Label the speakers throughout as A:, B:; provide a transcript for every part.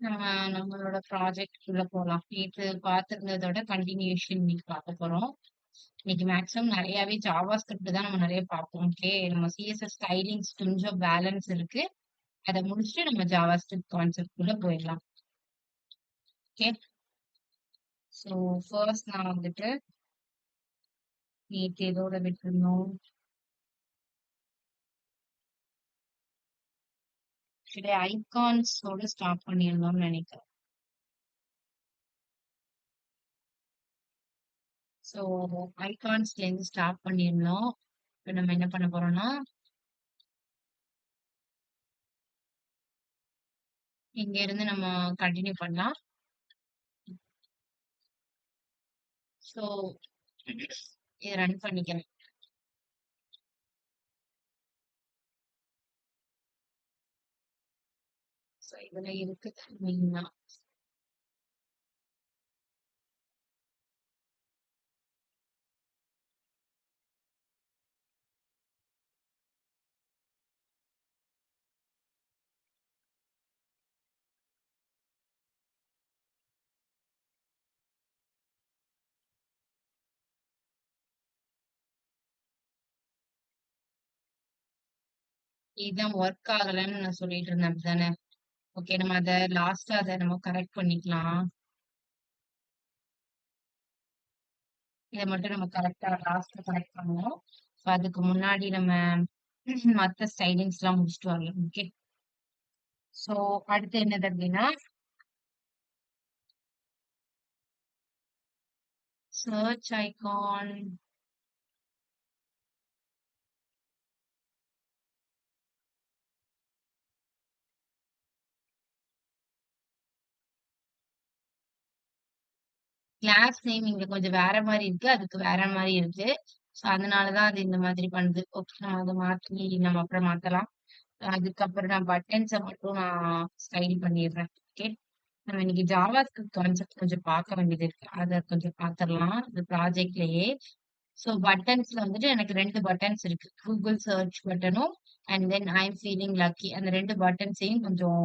A: நம்ம நம்மளோட ப்ராஜெக்ட் உள்ள போலாம். நேத்து பார்த்திருந்ததோட கன்டினியூஷன் இன்னைக்கு பார்க்க போறோம். இன்னைக்கு மேக்ஸிமம் நெறையாவே ஜாவா ஸ்கிரிப்ட் தான் நம்ம நெறைய பார்ப்போம். ஓகே. நம்ம சிஎஸ்எஸ் ஸ்டைலிங்ஸ் கொஞ்சம் பேலன்ஸ் இருக்கு. அத முடிச்சுட்டு நம்ம ஜாவா ஸ்கிரிப்ட் கான்செப்ட் குள்ள போயிடலாம். ஓகே. ஸோ ஃபர்ஸ்ட் நான் வந்துட்டு நேத்து எதோட விட்டுருந்தோம்? ஆக்சுவலி ஐகான்ஸோட ஸ்டார்ட் பண்ணியிருந்தோம்னு நெனைக்கிறேன். ஸோ ஐகான்ஸ்லேருந்து ஸ்டார்ட் பண்ணியிருந்தோம். இப்ப நம்ம என்ன பண்ண போறோம்னா, இங்க இருந்து நம்ம கன்டின்யூ பண்ணலாம். ஸோ இத ரன் பண்ணிக்கிறேன். ஸோ இதுல இருக்குது மெயினா. இதுதான் ஒர்க் ஆகலன்னு நான் சொல்லிட்டு இருந்தேன் அப்படிதானே? ஓகே, நம்ம அத லாஸ்டா அத நம்ம கரெக்ட் பண்ணிக்கலாம். இத மட்டும் நம்ம கரெக்டா லாஸ்ட்ல கரெக்ட் பண்ணுவோம். ஸோ அதுக்கு முன்னாடி நம்ம மத்த ஸ்டைலிங்ஸ் எல்லாம் முடிச்சுட்டு வரலாம். ஓகே. ஸோ அடுத்து என்னது அப்படின்னா, சர்ச் ஐகான். கிளாஸ் நேம் இங்க கொஞ்சம் வேற மாதிரி இருக்கு. அதுக்கு வேற மாதிரி இருக்கு. ஸோ அதனாலதான் அது இந்த மாதிரி பண்ணுது. ஓகே, நம்ம அதை மாற்றி நம்ம அப்புறம் மாத்தலாம். அதுக்கப்புறம் நான் பட்டன்ஸை மட்டும் நான் ஸ்டைல் பண்ணிடுறேன். ஓகே. நம்ம இன்னைக்கு ஜாவா ஸ்கிரிப்ட் கான்செப்ட் கொஞ்சம் பார்க்க வேண்டியது இருக்கு. அதை கொஞ்சம் பார்த்துடலாம் இந்த ப்ராஜெக்ட்லயே. ஸோ பட்டன்ஸ்ல வந்துட்டு எனக்கு ரெண்டு பட்டன்ஸ் இருக்கு. கூகுள் சர்ச் பட்டனும் and then I am feeling lucky. அந்த ரெண்டு பட்டன்ஸையும் கொஞ்சம்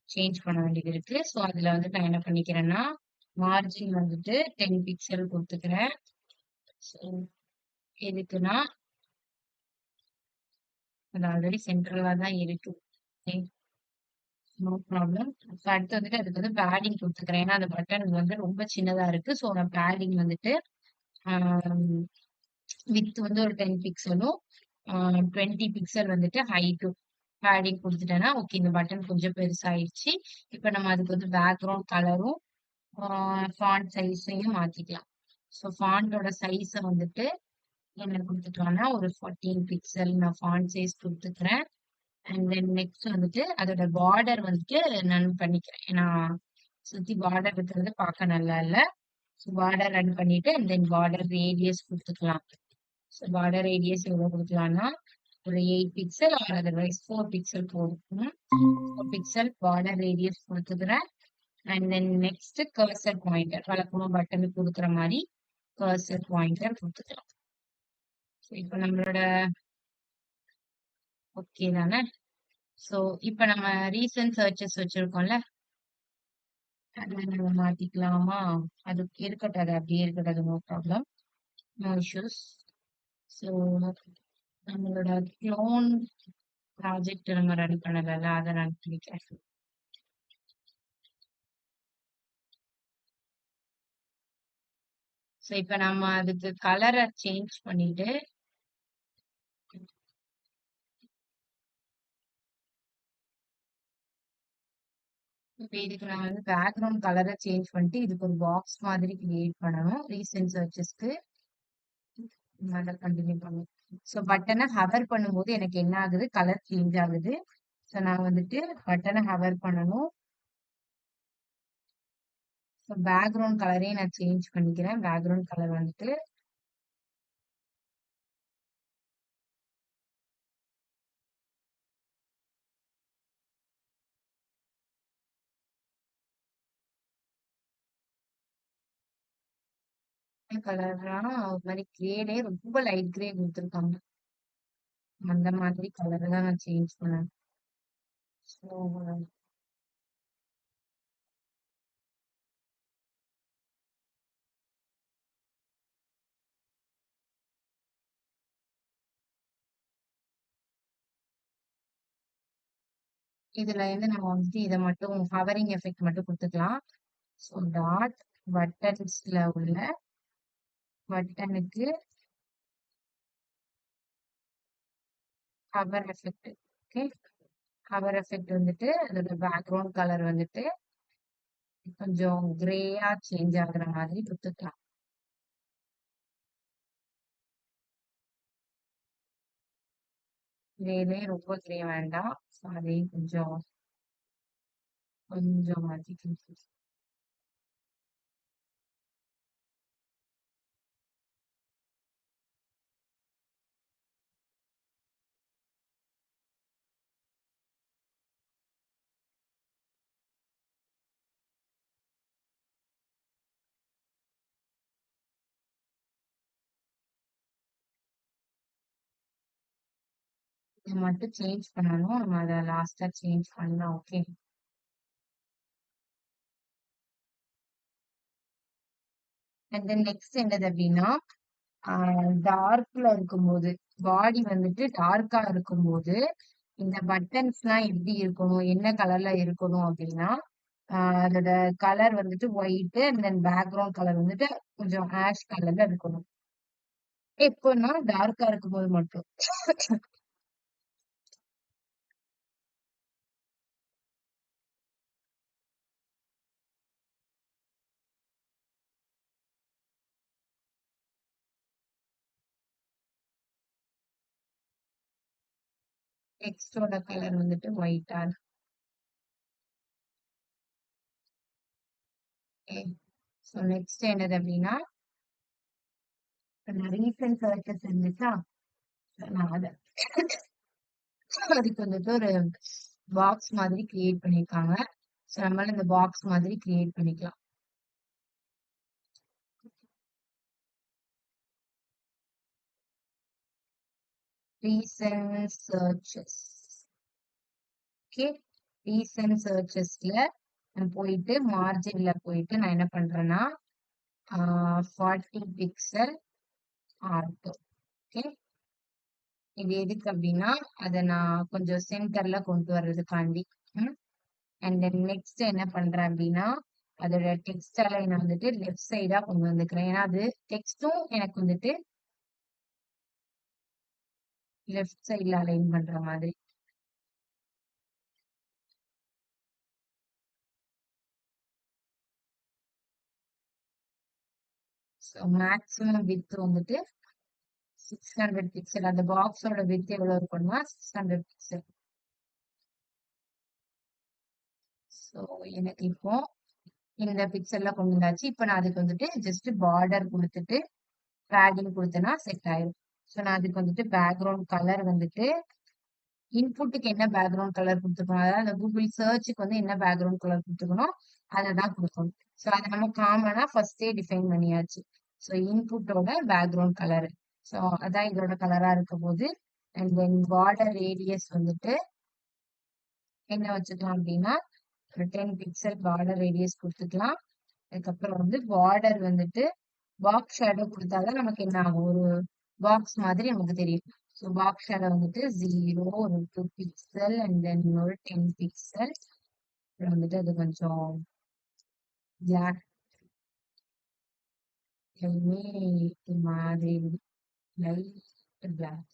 A: சேஞ்ச் பண்ண வேண்டியது இருக்கு. ஸோ அதுல வந்துட்டு நான் என்ன பண்ணிக்கிறேன்னா, மார்ஜின் வந்துட்டு 10 பிக்சல் கொடுத்துக்கிறேன். ஸோ எதுக்குன்னா, அது ஆல்ரெடி சென்ட்ரலா தான் இருக்கு. No problem. அடுத்து வந்துட்டு அதுக்கு வந்து பேடிங் கொடுத்துக்கிறேன். ஏன்னா அந்த பட்டன் வந்து ரொம்ப சின்னதா இருக்கு. ஸோ நான் பேடிங் வந்துட்டு வித் வந்து ஒரு 10 பிக்சலும் 20 பிக்சல் வந்துட்டு ஹைட்டும் பேடிங் கொடுத்துட்டேன்னா ஓகே, இந்த பட்டன் கொஞ்சம் பெருசாயிடுச்சு. இப்போ நம்ம அதுக்கு வந்து பேக்ரவுண்ட் கலரும் ஃபாண்ட் சைஸையும் மாத்திக்கலாம். ஸோ ஃபாண்டோட சைஸை வந்துட்டு என்ன கொடுத்துக்கலாம்னா ஒரு 14 பிக்சல் நான் ஃபாண்ட் சைஸ் கொடுத்துக்கிறேன். அண்ட் தென் நெக்ஸ்ட் வந்துட்டு அதோட பார்டர் வந்துட்டு நான் பண்ணிக்கிறேன். ஏன்னா சுத்தி பார்டர் இருக்கிறது பார்க்க நல்லா இல்ல. ஸோ பார்டர் ரன் பண்ணிட்டு அண்ட் தென் பார்டர் ரேடியஸ் கொடுத்துக்கலாம். ஸோ பார்டர் ரேடியஸ் எவ்வளவு கொடுக்கலாம்னா ஒரு 8 பிக்சல் ஆர் அதர்வைஸ் 4 பிக்சல் போதும். 4 பிக்சல் பார்டர் ரேடியஸ் கொடுத்துக்கிறேன். And then next cursor pointer வழக்கமா பட்டனுக்கு கொடுக்குற மாதிரி கர்சர் பாயிண்டர் கொடுத்துக்கலாம். ஸோ இப்போ நம்மளோட ஓகே தானே? ஸோ இப்போ நம்ம ரீசன்ட் சர்ச்சஸ் வச்சிருக்கோம்ல, அதை நம்ம மாத்திக்கலாமா? அது இருக்கட்டும், அது அப்படியே இருக்கட்டும், அது no problem, no issues. So நம்மளோட க்ளோன் ப்ராஜெக்ட் நம்ம ரன் பண்ணல, அதை ரன் பண்ணிக்கிறேன். ஸோ இப்போ நம்ம அதுக்கு கலரை சேஞ்ச் பண்ணிட்டு இப்ப இதுக்கு நான் வந்து பேக்ரவுண்ட் கலரை சேஞ்ச் பண்ணிட்டு இதுக்கு ஒரு பாக்ஸ் மாதிரி கிரியேட் பண்ணணும். ரீசெண்ட் சர்ச்சஸ்க்கு அதை கண்டினியூ பண்ணும். ஸோ பட்டனை ஹவர் பண்ணும்போது எனக்கு என்ன ஆகுது, கலர் சேஞ்ச் ஆகுது. ஸோ நான் வந்துட்டு பட்டனை ஹவர் பண்ணணும். ஸோ பேக்ரவுண்ட் கலரையும் நான் சேஞ்ச் பண்ணிக்கிறேன். பேக்ரவுண்ட் கலர் வந்துட்டு கலர்னா ஒரு மாதிரி கிரேடே ரொம்ப லைட் கிரே கொடுத்துருக்காங்க. அந்த மாதிரி கலர் தான் நான் சேஞ்ச் பண்ணேன். ஸோ இதுல இருந்து நம்ம வந்துட்டு இதை மட்டும் ஹவரிங் எஃபெக்ட் மட்டும் கொடுத்துக்கலாம். ஸோ டாட் பட்டன்ஸ்ல உள்ள பட்டனுக்கு hover effect. Okay, hover effect வந்துட்டு அதோட பேக்ரவுண்ட் கலர் வந்துட்டு கொஞ்சம் கிரேயா சேஞ்ச் ஆகுற மாதிரி கொடுத்துக்கலாம். கிரேலே ரொம்ப கிரே வேண்டாம். ஸோ அதையும் கொஞ்சம் கொஞ்சம் மாத்திக்கலாம். இதை மட்டும் சேஞ்ச் பண்ணணும். நம்ம அதை லாஸ்டா சேஞ்ச் பண்ணலாம். ஓகே, அண்ட் தென் நெக்ஸ்ட் என்னது அப்படின்னா டார்க்ல இருக்கும்போது பாடி வந்துட்டு டார்க்கா இருக்கும்போது இந்த பட்டன்ஸ் எல்லாம் எப்படி இருக்கணும், என்ன கலர்ல இருக்கணும் அப்படின்னா அதோட கலர் வந்துட்டு white and then background colour வந்துட்டு கொஞ்சம் ஆஷ் கலர்ல இருக்கணும். எப்போன்னா டார்க்கா இருக்கும்போது மட்டும். டெக்ஸ்டோட கலர் வந்துட்டு ஒயிட்டா இருக்கு. ஸோ நெக்ஸ்ட் என்னது அப்படின்னா ரீசன்ட் சர்ச்சஸ் இருந்துச்சா, நான் அதை அதுக்கு வந்துட்டு ஒரு பாக்ஸ் மாதிரி கிரியேட் பண்ணிருக்காங்க. ஸோ நம்மளால இந்த பாக்ஸ் மாதிரி கிரியேட் பண்ணிக்கலாம். Recent searches. ஓகே, ரீசன்ட் சர்ச்சஸ்ல நான் போயிட்டு மார்ஜின்ல போயிட்டு நான் என்ன பண்றேன்னா 40 பிக்சல் ஆர்ட். ஓகே, இது எதுக்கு அப்படின்னா அதை நான் கொஞ்சம் சென்டர்ல கொண்டு வர்றதுக்காண்டி. அண்ட் தென் நெக்ஸ்ட் என்ன பண்றேன் அப்படின்னா அதோட டெக்ஸ்ட் அலைன் வந்துட்டு லெஃப்ட் சைடா கொண்டு வந்துக்கிறேன். ஏன்னா அது டெக்ஸ்டும் எனக்கு வந்துட்டு லெஃப்ட் சைட்ல அலைன் பண்ற மாதிரி. ஸோ மேக்ஸிமம் வித் வந்துட்டு 600 பிக்சல். அந்த பாக்ஸோட வித் எவ்வளவு இருக்கும்னா 600 பிக்சல். ஸோ எனக்கு இப்போ இந்த பிக்சர்ல கொண்டு வந்தாச்சு. இப்போ நான் அதுக்கு வந்துட்டு ஜஸ்ட் பார்டர் கொடுத்துட்டு பேடிங் கொடுத்தேன்னா செட் ஆயிடும். ஸோ நான் அதுக்கு வந்துட்டு பேக்ரவுண்ட் கலர் வந்துட்டு இன்புட்டுக்கு என்ன பேக்ரவுண்ட் கலர் கொடுத்துக்கணும், அதாவது அந்த கூகுள் சர்ச்சுக்கு வந்து என்ன பேக்ரவுண்ட் கலர் கொடுத்துக்கணும் அதை தான் கொடுக்கணும். ஸோ அதை நம்ம காமனா ஃபர்ஸ்டே டிஃபைன் பண்ணியாச்சு. ஸோ இன்புட்டோட பேக்ரவுண்ட் கலர். ஸோ அதான் இதோட கலரா இருக்க போது. அண்ட் தென் பார்டர் ரேடியஸ் வந்துட்டு என்ன வச்சுக்கலாம் அப்படின்னா ஒரு 10 பிக்சல் பார்டர் ரேடியஸ் கொடுத்துக்கலாம். அதுக்கப்புறம் வந்து பார்டர் வந்துட்டு பாக்ஸ் ஷேடோ கொடுத்தாதான் நமக்கு என்ன ஆகும், ஒரு பாக்ஸ் மாதிரி நமக்கு தெரியும். ஸோ பாக்ஸ் ஷேடோ வந்துட்டு 0 ஒரு 2 பிக்சல் அண்ட் தென் ஒரு 10 பிக்சல். அப்புறம் வந்துட்டு அது கொஞ்சம் பிளாக் மாதிரி லைட் பிளாக்.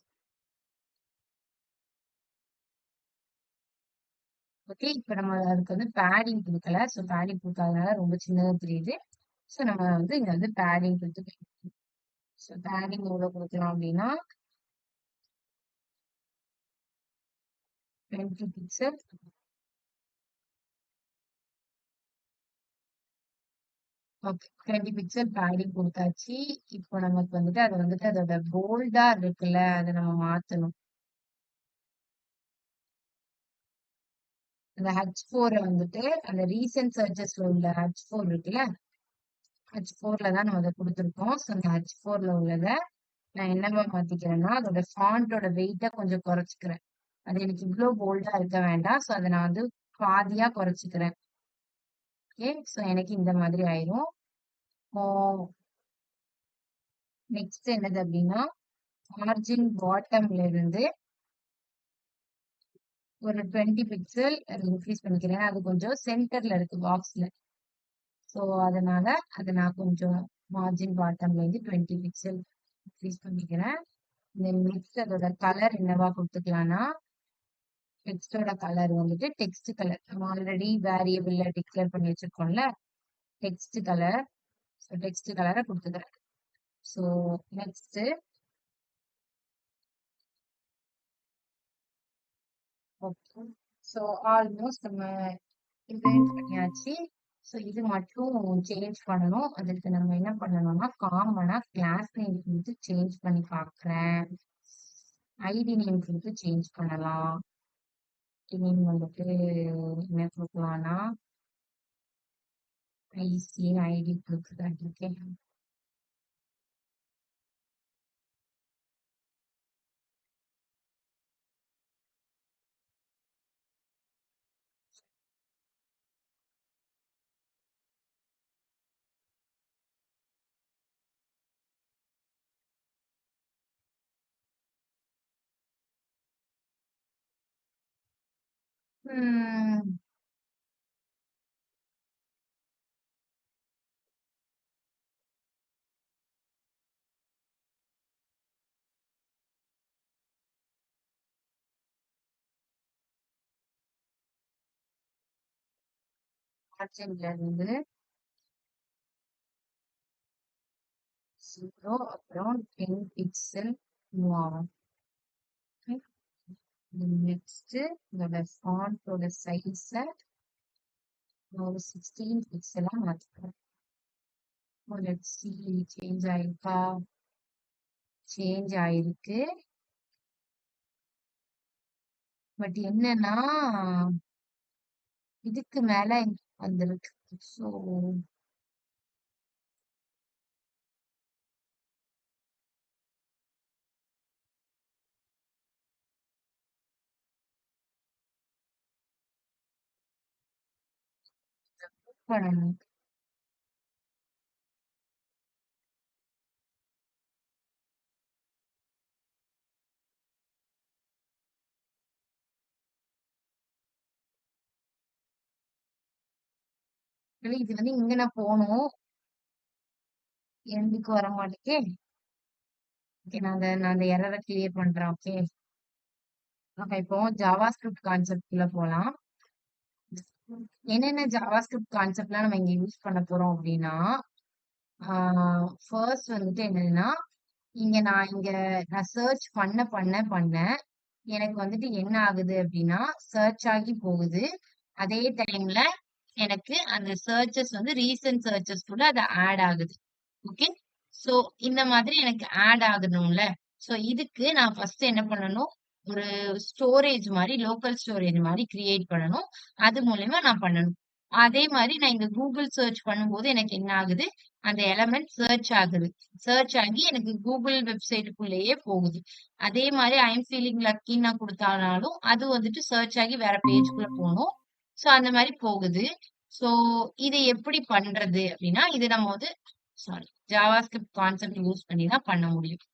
A: ஓகே, இப்ப நம்ம அதுக்கு வந்து பேடிங் கொடுக்கல. ஸோ பேடிங் கொடுக்காதனால ரொம்ப சின்னதா தெரியுது. ஸோ நம்ம வந்து இங்க வந்து பேடிங் கொடுத்து, ஸோ பேடிங் எவ்வளவு கொடுக்கலாம் அப்படின்னா 20 பிக்சல். ஓகே, 20 பிக்சல் பேடிங் கொடுத்தாச்சு. இப்போ நமக்கு வந்துட்டு அது வந்துட்டு அதோட போல்டா இருக்குல்ல, அதை நம்ம மாத்தணும். அந்த H4 வந்துட்டு அந்த ரீசன்ட் சர்ச்சஸ்ல உள்ள H4 இருக்குல்ல, H4ல தான் நம்ம அதை கொடுத்துருக்கோம். ஸோ அந்த H4ல உள்ளதை நான் என்னவா மாத்திக்கிறேன்னா அதோட ஃபாண்டோட வெயிட்டை கொஞ்சம் குறைச்சிக்கிறேன். அது எனக்கு இவ்வளோ போல்டா இருக்க வேண்டாம். ஸோ அதை நான் வந்து பாதியா குறைச்சிக்கிறேன். ஓகே, ஸோ எனக்கு இந்த மாதிரி ஆயிரும். நெக்ஸ்ட் என்னது அப்படின்னா மார்ஜின் பாட்டம்ல இருந்து ஒரு 20 பிக்சல் இன்க்ரீஸ் பண்ணிக்கிறேன். அது கொஞ்சம் சென்டர்ல இருக்கு பாக்ஸ்ல. ஸோ அதனால அதை நான் கொஞ்சம் மார்ஜின் பாட்டம்ல இருந்து 20 பிக்சல் இன்க்ரீஸ் பண்ணிக்கிறேன். தென் நெக்ஸ்ட் அதோட கலர் என்னவா கொடுத்துக்கலாம்னா டெக்ஸ்டோட கலர் வந்துட்டு டெக்ஸ்ட் கலர் நம்ம ஆல்ரெடி வேரியபிள்ல டிக்ளேர் பண்ணி வச்சிருக்கோம்ல டெக்ஸ்ட் கலர். ஸோ டெக்ஸ்ட் கலரை கொடுத்துக்கிறேன். So next okay. So almost நம்ம இம்ப்ளிமெண்ட் பண்ணியாச்சு. ஸோ இது மட்டும் சேஞ்ச் பண்ணணும். அதுக்கு நம்ம என்ன பண்ணணும்னா காமனா கிளாஸ் நேம் கொடுத்து சேஞ்ச் பண்ணி பார்க்குறேன். ஐடி நேம் கொடுத்து சேஞ்ச் பண்ணலாம். நேம் வந்துட்டு என்ன கொடுக்கலாம்னா ஐசி ஐடி கொடுக்குறேன். ஓகே. மார்ஜின்ல இருந்து 0 அப்புறம் 10 பிக்சல் மூவ் ஆகும். நெக்ஸ்ட் இதோட ஃபாண்டோட சைஸை ஒரு 16 பிக்சலா மாத்திக்கிறேன். லெட்ஸ் சி சேஞ்ச் ஆயிருக்கா? சேஞ்ச் ஆயிருக்கு. பட் என்னன்னா இதுக்கு மேல வந்திருக்கு. ஸோ பண்ணணும். இது வந்து இங்க நான் போகணும். எண்டுக்கு வர மாட்டேக்கே. ஓகே, நான் அந்த எரரை கிளியர் பண்றேன். ஓகே. ஓகே, இப்போ ஜாவா ஸ்கிரிப்ட் கான்செப்ட்ல போலாம். என்னென்ன ஜாவா ஸ்கிரிப்ட் கான்செப்ட்லாம் நம்ம இங்க யூஸ் பண்ண போறோம் அப்படின்னா ஃபர்ஸ்ட் வந்துட்டு என்னன்னா நான் சர்ச் பண்ண எனக்கு வந்துட்டு என்ன ஆகுது அப்படின்னா சர்ச் ஆகி போகுது. அதே டைம்ல எனக்கு அந்த சர்ச்சஸ் வந்து ரீசன்ட் சர்ச்சஸ் கூட அது ஆட் ஆகுது. ஓகே. சோ இந்த மாதிரி எனக்கு ஆட் ஆகணும்ல. சோ இதுக்கு நான் ஃபர்ஸ்ட் என்ன பண்ணணும், ஒரு ஸ்டோரேஜ் மாதிரி லோக்கல் ஸ்டோரேஜ் மாதிரி கிரியேட் பண்ணணும். அது மூலயமா நான் பண்ணணும். அதே மாதிரி நான் இங்க கூகுள் சர்ச் பண்ணும்போது எனக்கு என்ன ஆகுது, அந்த எலமெண்ட் சர்ச் ஆகுது. சர்ச் ஆகி எனக்கு கூகுள் வெப்சைட்டுக்குள்ளேயே போகுது. அதே மாதிரி ஐ எம் ஃபீலிங் லக்கின்னு நான் கொடுத்தாலும் அது வந்துட்டு சர்ச் ஆகி வேற பேஜ்க்குள்ள போகணும். சோ அந்த மாதிரி போகுது. சோ இதை எப்படி பண்றது அப்படின்னா இது நம்ம வந்து சாரி ஜாவாஸ்கிரிப்ட் கான்செப்ட் யூஸ் பண்ணி தான் பண்ண முடியும்.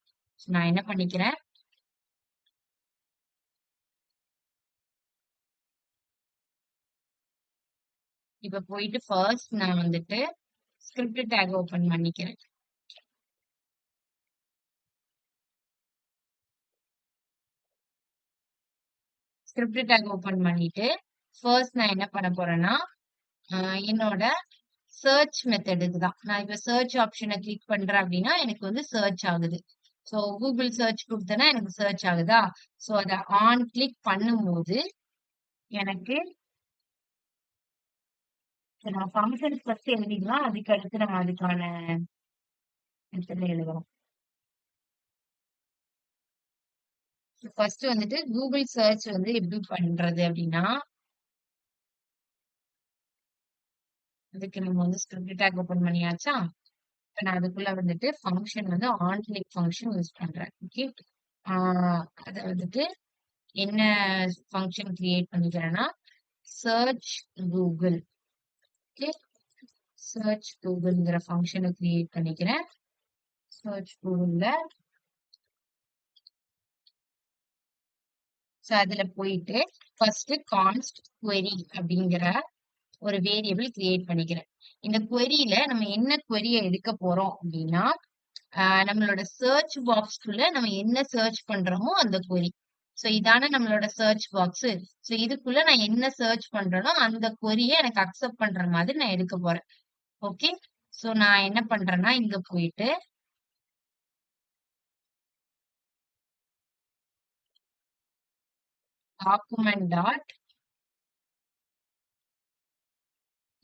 A: நான் என்ன பண்ணிக்கிறேன், இப்ப போயிட்டு ஃபர்ஸ்ட் நான் வந்துட்டு ஸ்கிரிப்ட் டேக் ஓபன் பண்ணிக்கிறேன். ஸ்கிரிப்ட் டேக் ஓபன் பண்ணிட்டு ஃபர்ஸ்ட் நான் என்ன பண்ண போறேன்னா என்னோட சர்ச் மெத்தடுக்கு தான். நான் இப்ப சர்ச் ஆப்ஷனை கிளிக் பண்றேன் அப்படின்னா எனக்கு வந்து சர்ச் ஆகுது. ஸோ கூகுள் சர்ச் கொடுத்தேன்னா எனக்கு சர்ச் ஆகுதா? ஸோ அதை ஆன் கிளிக் பண்ணும்போது எனக்கு நான் ஃபங்க்ஷன்ஸ் ஃபர்ஸ்ட் எழுதிடலாம். அதுக்கு அடுத்து நம்ம அதுக்கான மெத்தட் எழுதுறோம். ஃபர்ஸ்ட் வந்துட்டு கூகுள் சர்ச் வந்து எப்படி பண்றது அப்படின்னா அதுக்கு நம்ம வந்து ஸ்கிரிப்ட் டேக் ஓபன் பண்ணியாச்சா? நான் அதுக்குள்ள வந்துட்டு ஃபங்க்ஷன் வந்து ஆன் கிளிக் ஃபங்க்ஷன் யூஸ் பண்றேன். ஓகே. அதை வந்துட்டு என்ன ஃபங்க்ஷன் கிரியேட் பண்ணிக்கிறேன்னா சர்ச் கூகுள். ஓகே. சர்ச் கூகுள்ங்கிற ஃபங்க்ஷனை கிரியேட் பண்ணிக்கிறேன். சர்ச் கூகுள்ல ஸோ அதுல போயிட்டு ஃபர்ஸ்ட் கான்ஸ்ட் query அப்படிங்கிற ஒரு வேரியபிள் கிரியேட் பண்ணிக்கிறேன். இந்த queryல நம்ம என்ன queryயை எடுக்க போறோம் அப்படின்னா நம்மளோட சர்ச் பாக்ஸ்க்குள்ள நம்ம என்ன சர்ச் பண்றோமோ அந்த query. சோ இதான நம்மளோட சர்ச் பாக்ஸ். சோ இதுக்குள்ள நான் என்ன சர்ச் பண்றேனோ அந்த queryயை எனக்கு அக்செப்ட் பண்ற மாதிரி நான் எடுக்க போறேன். ஓகே. சோ நான் என்ன பண்றேன்னா இங்க போயிட்டு document dot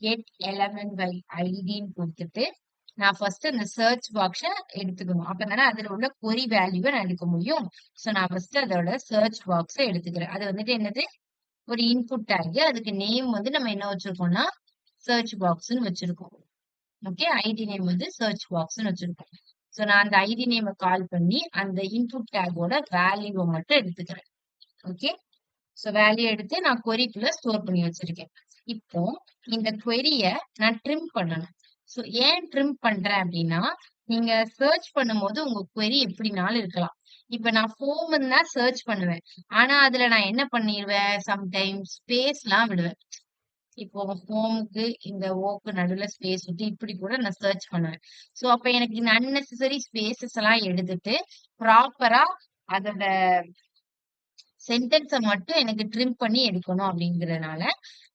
A: get element by ஐடின்னு கொடுத்துட்டு நான் ஃபர்ஸ்ட் அந்த சர்ச் பாக்ஸ எடுத்துக்கணும். அப்பதானே அதுல உள்ள query வேல்யூவை நான் எடுக்க முடியும். சோ நான் ஃபர்ஸ்ட் அதோட சர்ச் பாக்ஸ எடுத்துக்கிறேன். அது வந்துட்டு என்னது, ஒரு இன்புட் டேக். அதுக்கு நேம் வந்து நம்ம என்ன வச்சிருக்கோம்னா சர்ச் பாக்ஸ்னு வச்சிருக்கோம். ஓகே. ஐடி நேம் வந்து சர்ச் பாக்ஸ்னு வச்சிருக்கோம். சோ நான் அந்த ஐடி நேமை கால் பண்ணி அந்த இன்புட் டேக்கோட வேல்யூவை மட்டும் எடுத்துக்கிறேன். ஓகே. சோ வேல்யூ எடுத்து நான் queryக்குள்ள ஸ்டோர் பண்ணி வச்சிருக்கேன். இப்போ இந்த queryய நான் ட்ரிம் பண்ணணும். சோ ஏன் ட்ரிம் பண்றேன் அப்படின்னா, நீங்க சர்ச் பண்ணும்போது உங்க query எப்படினாலும் இருக்கலாம். இப்ப நான் ஹோம்னு தான் சர்ச் பண்ணுவேன். ஆனா அதுல நான் என்ன பண்ணிருவேன், சம்டைம்ஸ் ஸ்பேஸ்லாம் விடுவேன். இப்போ ஹோம்க்கு இந்த ஓக்கு நடுவுல ஸ்பேஸ் விட்டு இப்படி கூட நான் சர்ச் பண்ணுவேன். சோ அப்ப எனக்கு இந்த அன்னெசசரி ஸ்பேசஸ் எல்லாம் எடுத்துட்டு ப்ராப்பரா அதோட சென்டென்ஸ மட்டும் எனக்கு ட்ரிம் பண்ணி எடுக்கணும் அப்படிங்கிறதுனால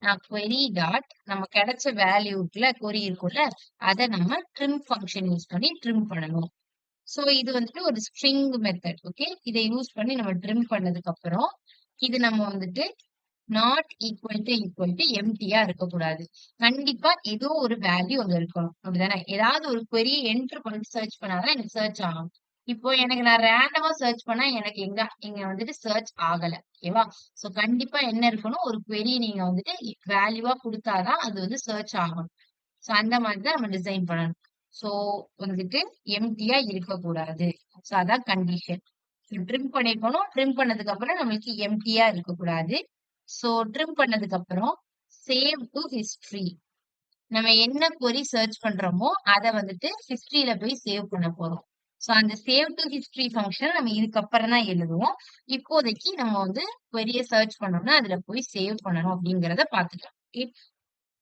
A: நான் query டாட் நம்ம கிடைச்ச வேல்யூக்குள்ள query இருக்கும்ல, அதை நம்ம ட்ரிம் ஃபங்க்ஷன் யூஸ் பண்ணி ட்ரிம் பண்ணணும். சோ இது வந்துட்டு ஒரு ஸ்ட்ரிங் மெத்தட். ஓகே. இதை யூஸ் பண்ணி நம்ம ட்ரிம் பண்ணதுக்கு அப்புறம் இது நம்ம வந்துட்டு நாட் ஈக்குவல் டு எம்டியா இருக்கக்கூடாது. கண்டிப்பா ஏதோ ஒரு வேல்யூ அங்க இருக்கணும். அப்படிதானே? ஏதாவது ஒரு query என்டர் பண்ணி சர்ச் பண்ணாதான் எனக்கு சர்ச் ஆகும். இப்போ எனக்கு நான் ரேண்டமா சர்ச் பண்ணா எனக்கு இங்க வந்துட்டு சர்ச் ஆகல. ஓகேவா? சோ கண்டிப்பா என்ன இருக்கணும், ஒரு query நீங்க வந்துட்டு வேல்யூவா கொடுத்தாதான் அது வந்து சர்ச் ஆகணும். சோ அந்த மாதிரி தான் நம்ம டிசைன் பண்ணணும். சோ வந்துட்டு எம்டியா இருக்கக்கூடாது. சோ அதான் கண்டிஷன். ட்ரிம் பண்ணிருக்கணும். ட்ரிம் பண்ணதுக்கு அப்புறம் நம்மளுக்கு எம்டியா இருக்கக்கூடாது. சோ ட்ரிம் பண்ணதுக்கு அப்புறம் சேவ் டு ஹிஸ்டரி. நம்ம என்ன query சர்ச் பண்றோமோ அத வந்துட்டு ஹிஸ்டரியில போய் சேவ் பண்ண போறோம். சோ அந்த சேவ் டு ஹிஸ்டரி ஃபங்க்ஷன் நம்ம இதுக்கப்புறம் தான் எழுதுவோம். இப்போதைக்கு நம்ம வந்து query சர்ச் பண்ணோம்னா அதுல போய் சேவ் பண்ணணும் அப்படிங்கிறத பாத்துக்கலாம். Okay?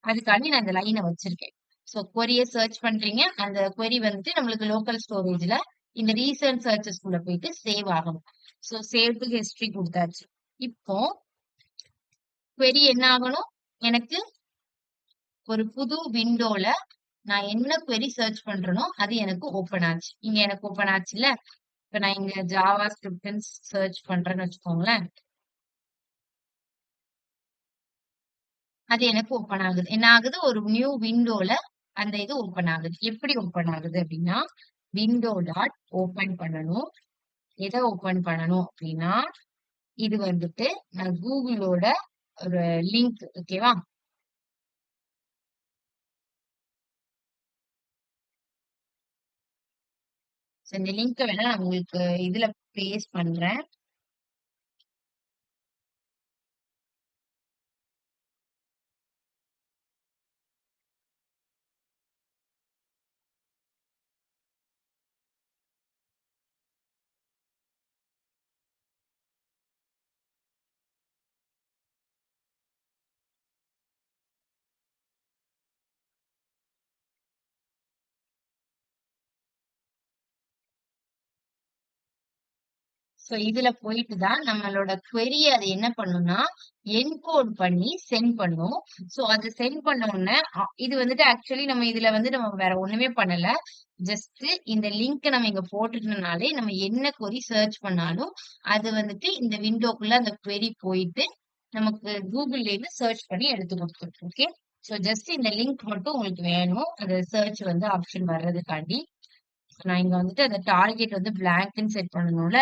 A: அதுக்காண்டி நான் இந்த லைனை வச்சிருக்கேன். சோ query சர்ச் பண்றீங்க. அந்த query வந்துட்டு நம்மளுக்கு லோக்கல் ஸ்டோரேஜ்ல இந்த ரீசன்ட் சர்ச்சஸ் குள்ள போயிட்டு சேவ் ஆகணும். சோ சேவ் டு ஹிஸ்டரி கொடுத்தாச்சு. இப்போ query என்ன ஆகணும், எனக்கு ஒரு புது விண்டோல நான் என்ன query சர்ச் பண்றேனோ அது எனக்கு ஓபன் ஆச்சு. இங்க எனக்கு ஓபன் ஆச்சுல்ல. இப்ப நான் இங்க ஜாவா ஸ்கிரிப்ட்னு சர்ச் பண்றேன்னு வச்சுக்கோங்களேன். அது எனக்கு ஓபன் ஆகுது. என்ன ஆகுது, ஒரு நியூ விண்டோல அந்த இது ஓபன் ஆகுது. எப்படி ஓபன் ஆகுது அப்படின்னா, விண்டோ டாட் ஓபன் பண்ணணும். எதை ஓபன் பண்ணணும் அப்படின்னா, இது வந்துட்டு நான் கூகுளோட ஒரு லிங்க். ஓகேவா? இந்த லிங்க் வேணா நான் உங்களுக்கு இதுல பேஸ்ட் பண்றேன். சோ இதுல போயிட்டு தான் நம்மளோட query அது என்ன பண்ணும்னா என்கோட் பண்ணி சென்ட் பண்ணும். சோ அது சென்ட் பண்ண உடனே இது வந்துட்டு ஆக்சுவலி நம்ம இதுல வந்து நம்ம வேற ஒண்ணுமே பண்ணல. ஜஸ்ட் இந்த லிங்க் நம்ம இங்க போட்டுட்டனாலே நம்ம என்ன query சர்ச் பண்ணாலும் அது வந்துட்டு இந்த விண்டோக்குள்ள அந்த query போயிட்டு நமக்கு கூகுள்ல இருந்து சர்ச் பண்ணி எடுத்து கொடுத்துரும். ஓகே. சோ ஜஸ்ட் இந்த லிங்க் மட்டும் உங்களுக்கு வேணும். அது சர்ச் வந்து ஆப்ஷன் வர்றதுக்காண்டி நான் இங்க வந்துட்டு அந்த டார்கெட் வந்து பிளாங்க்னு செட் பண்ணணும்ல.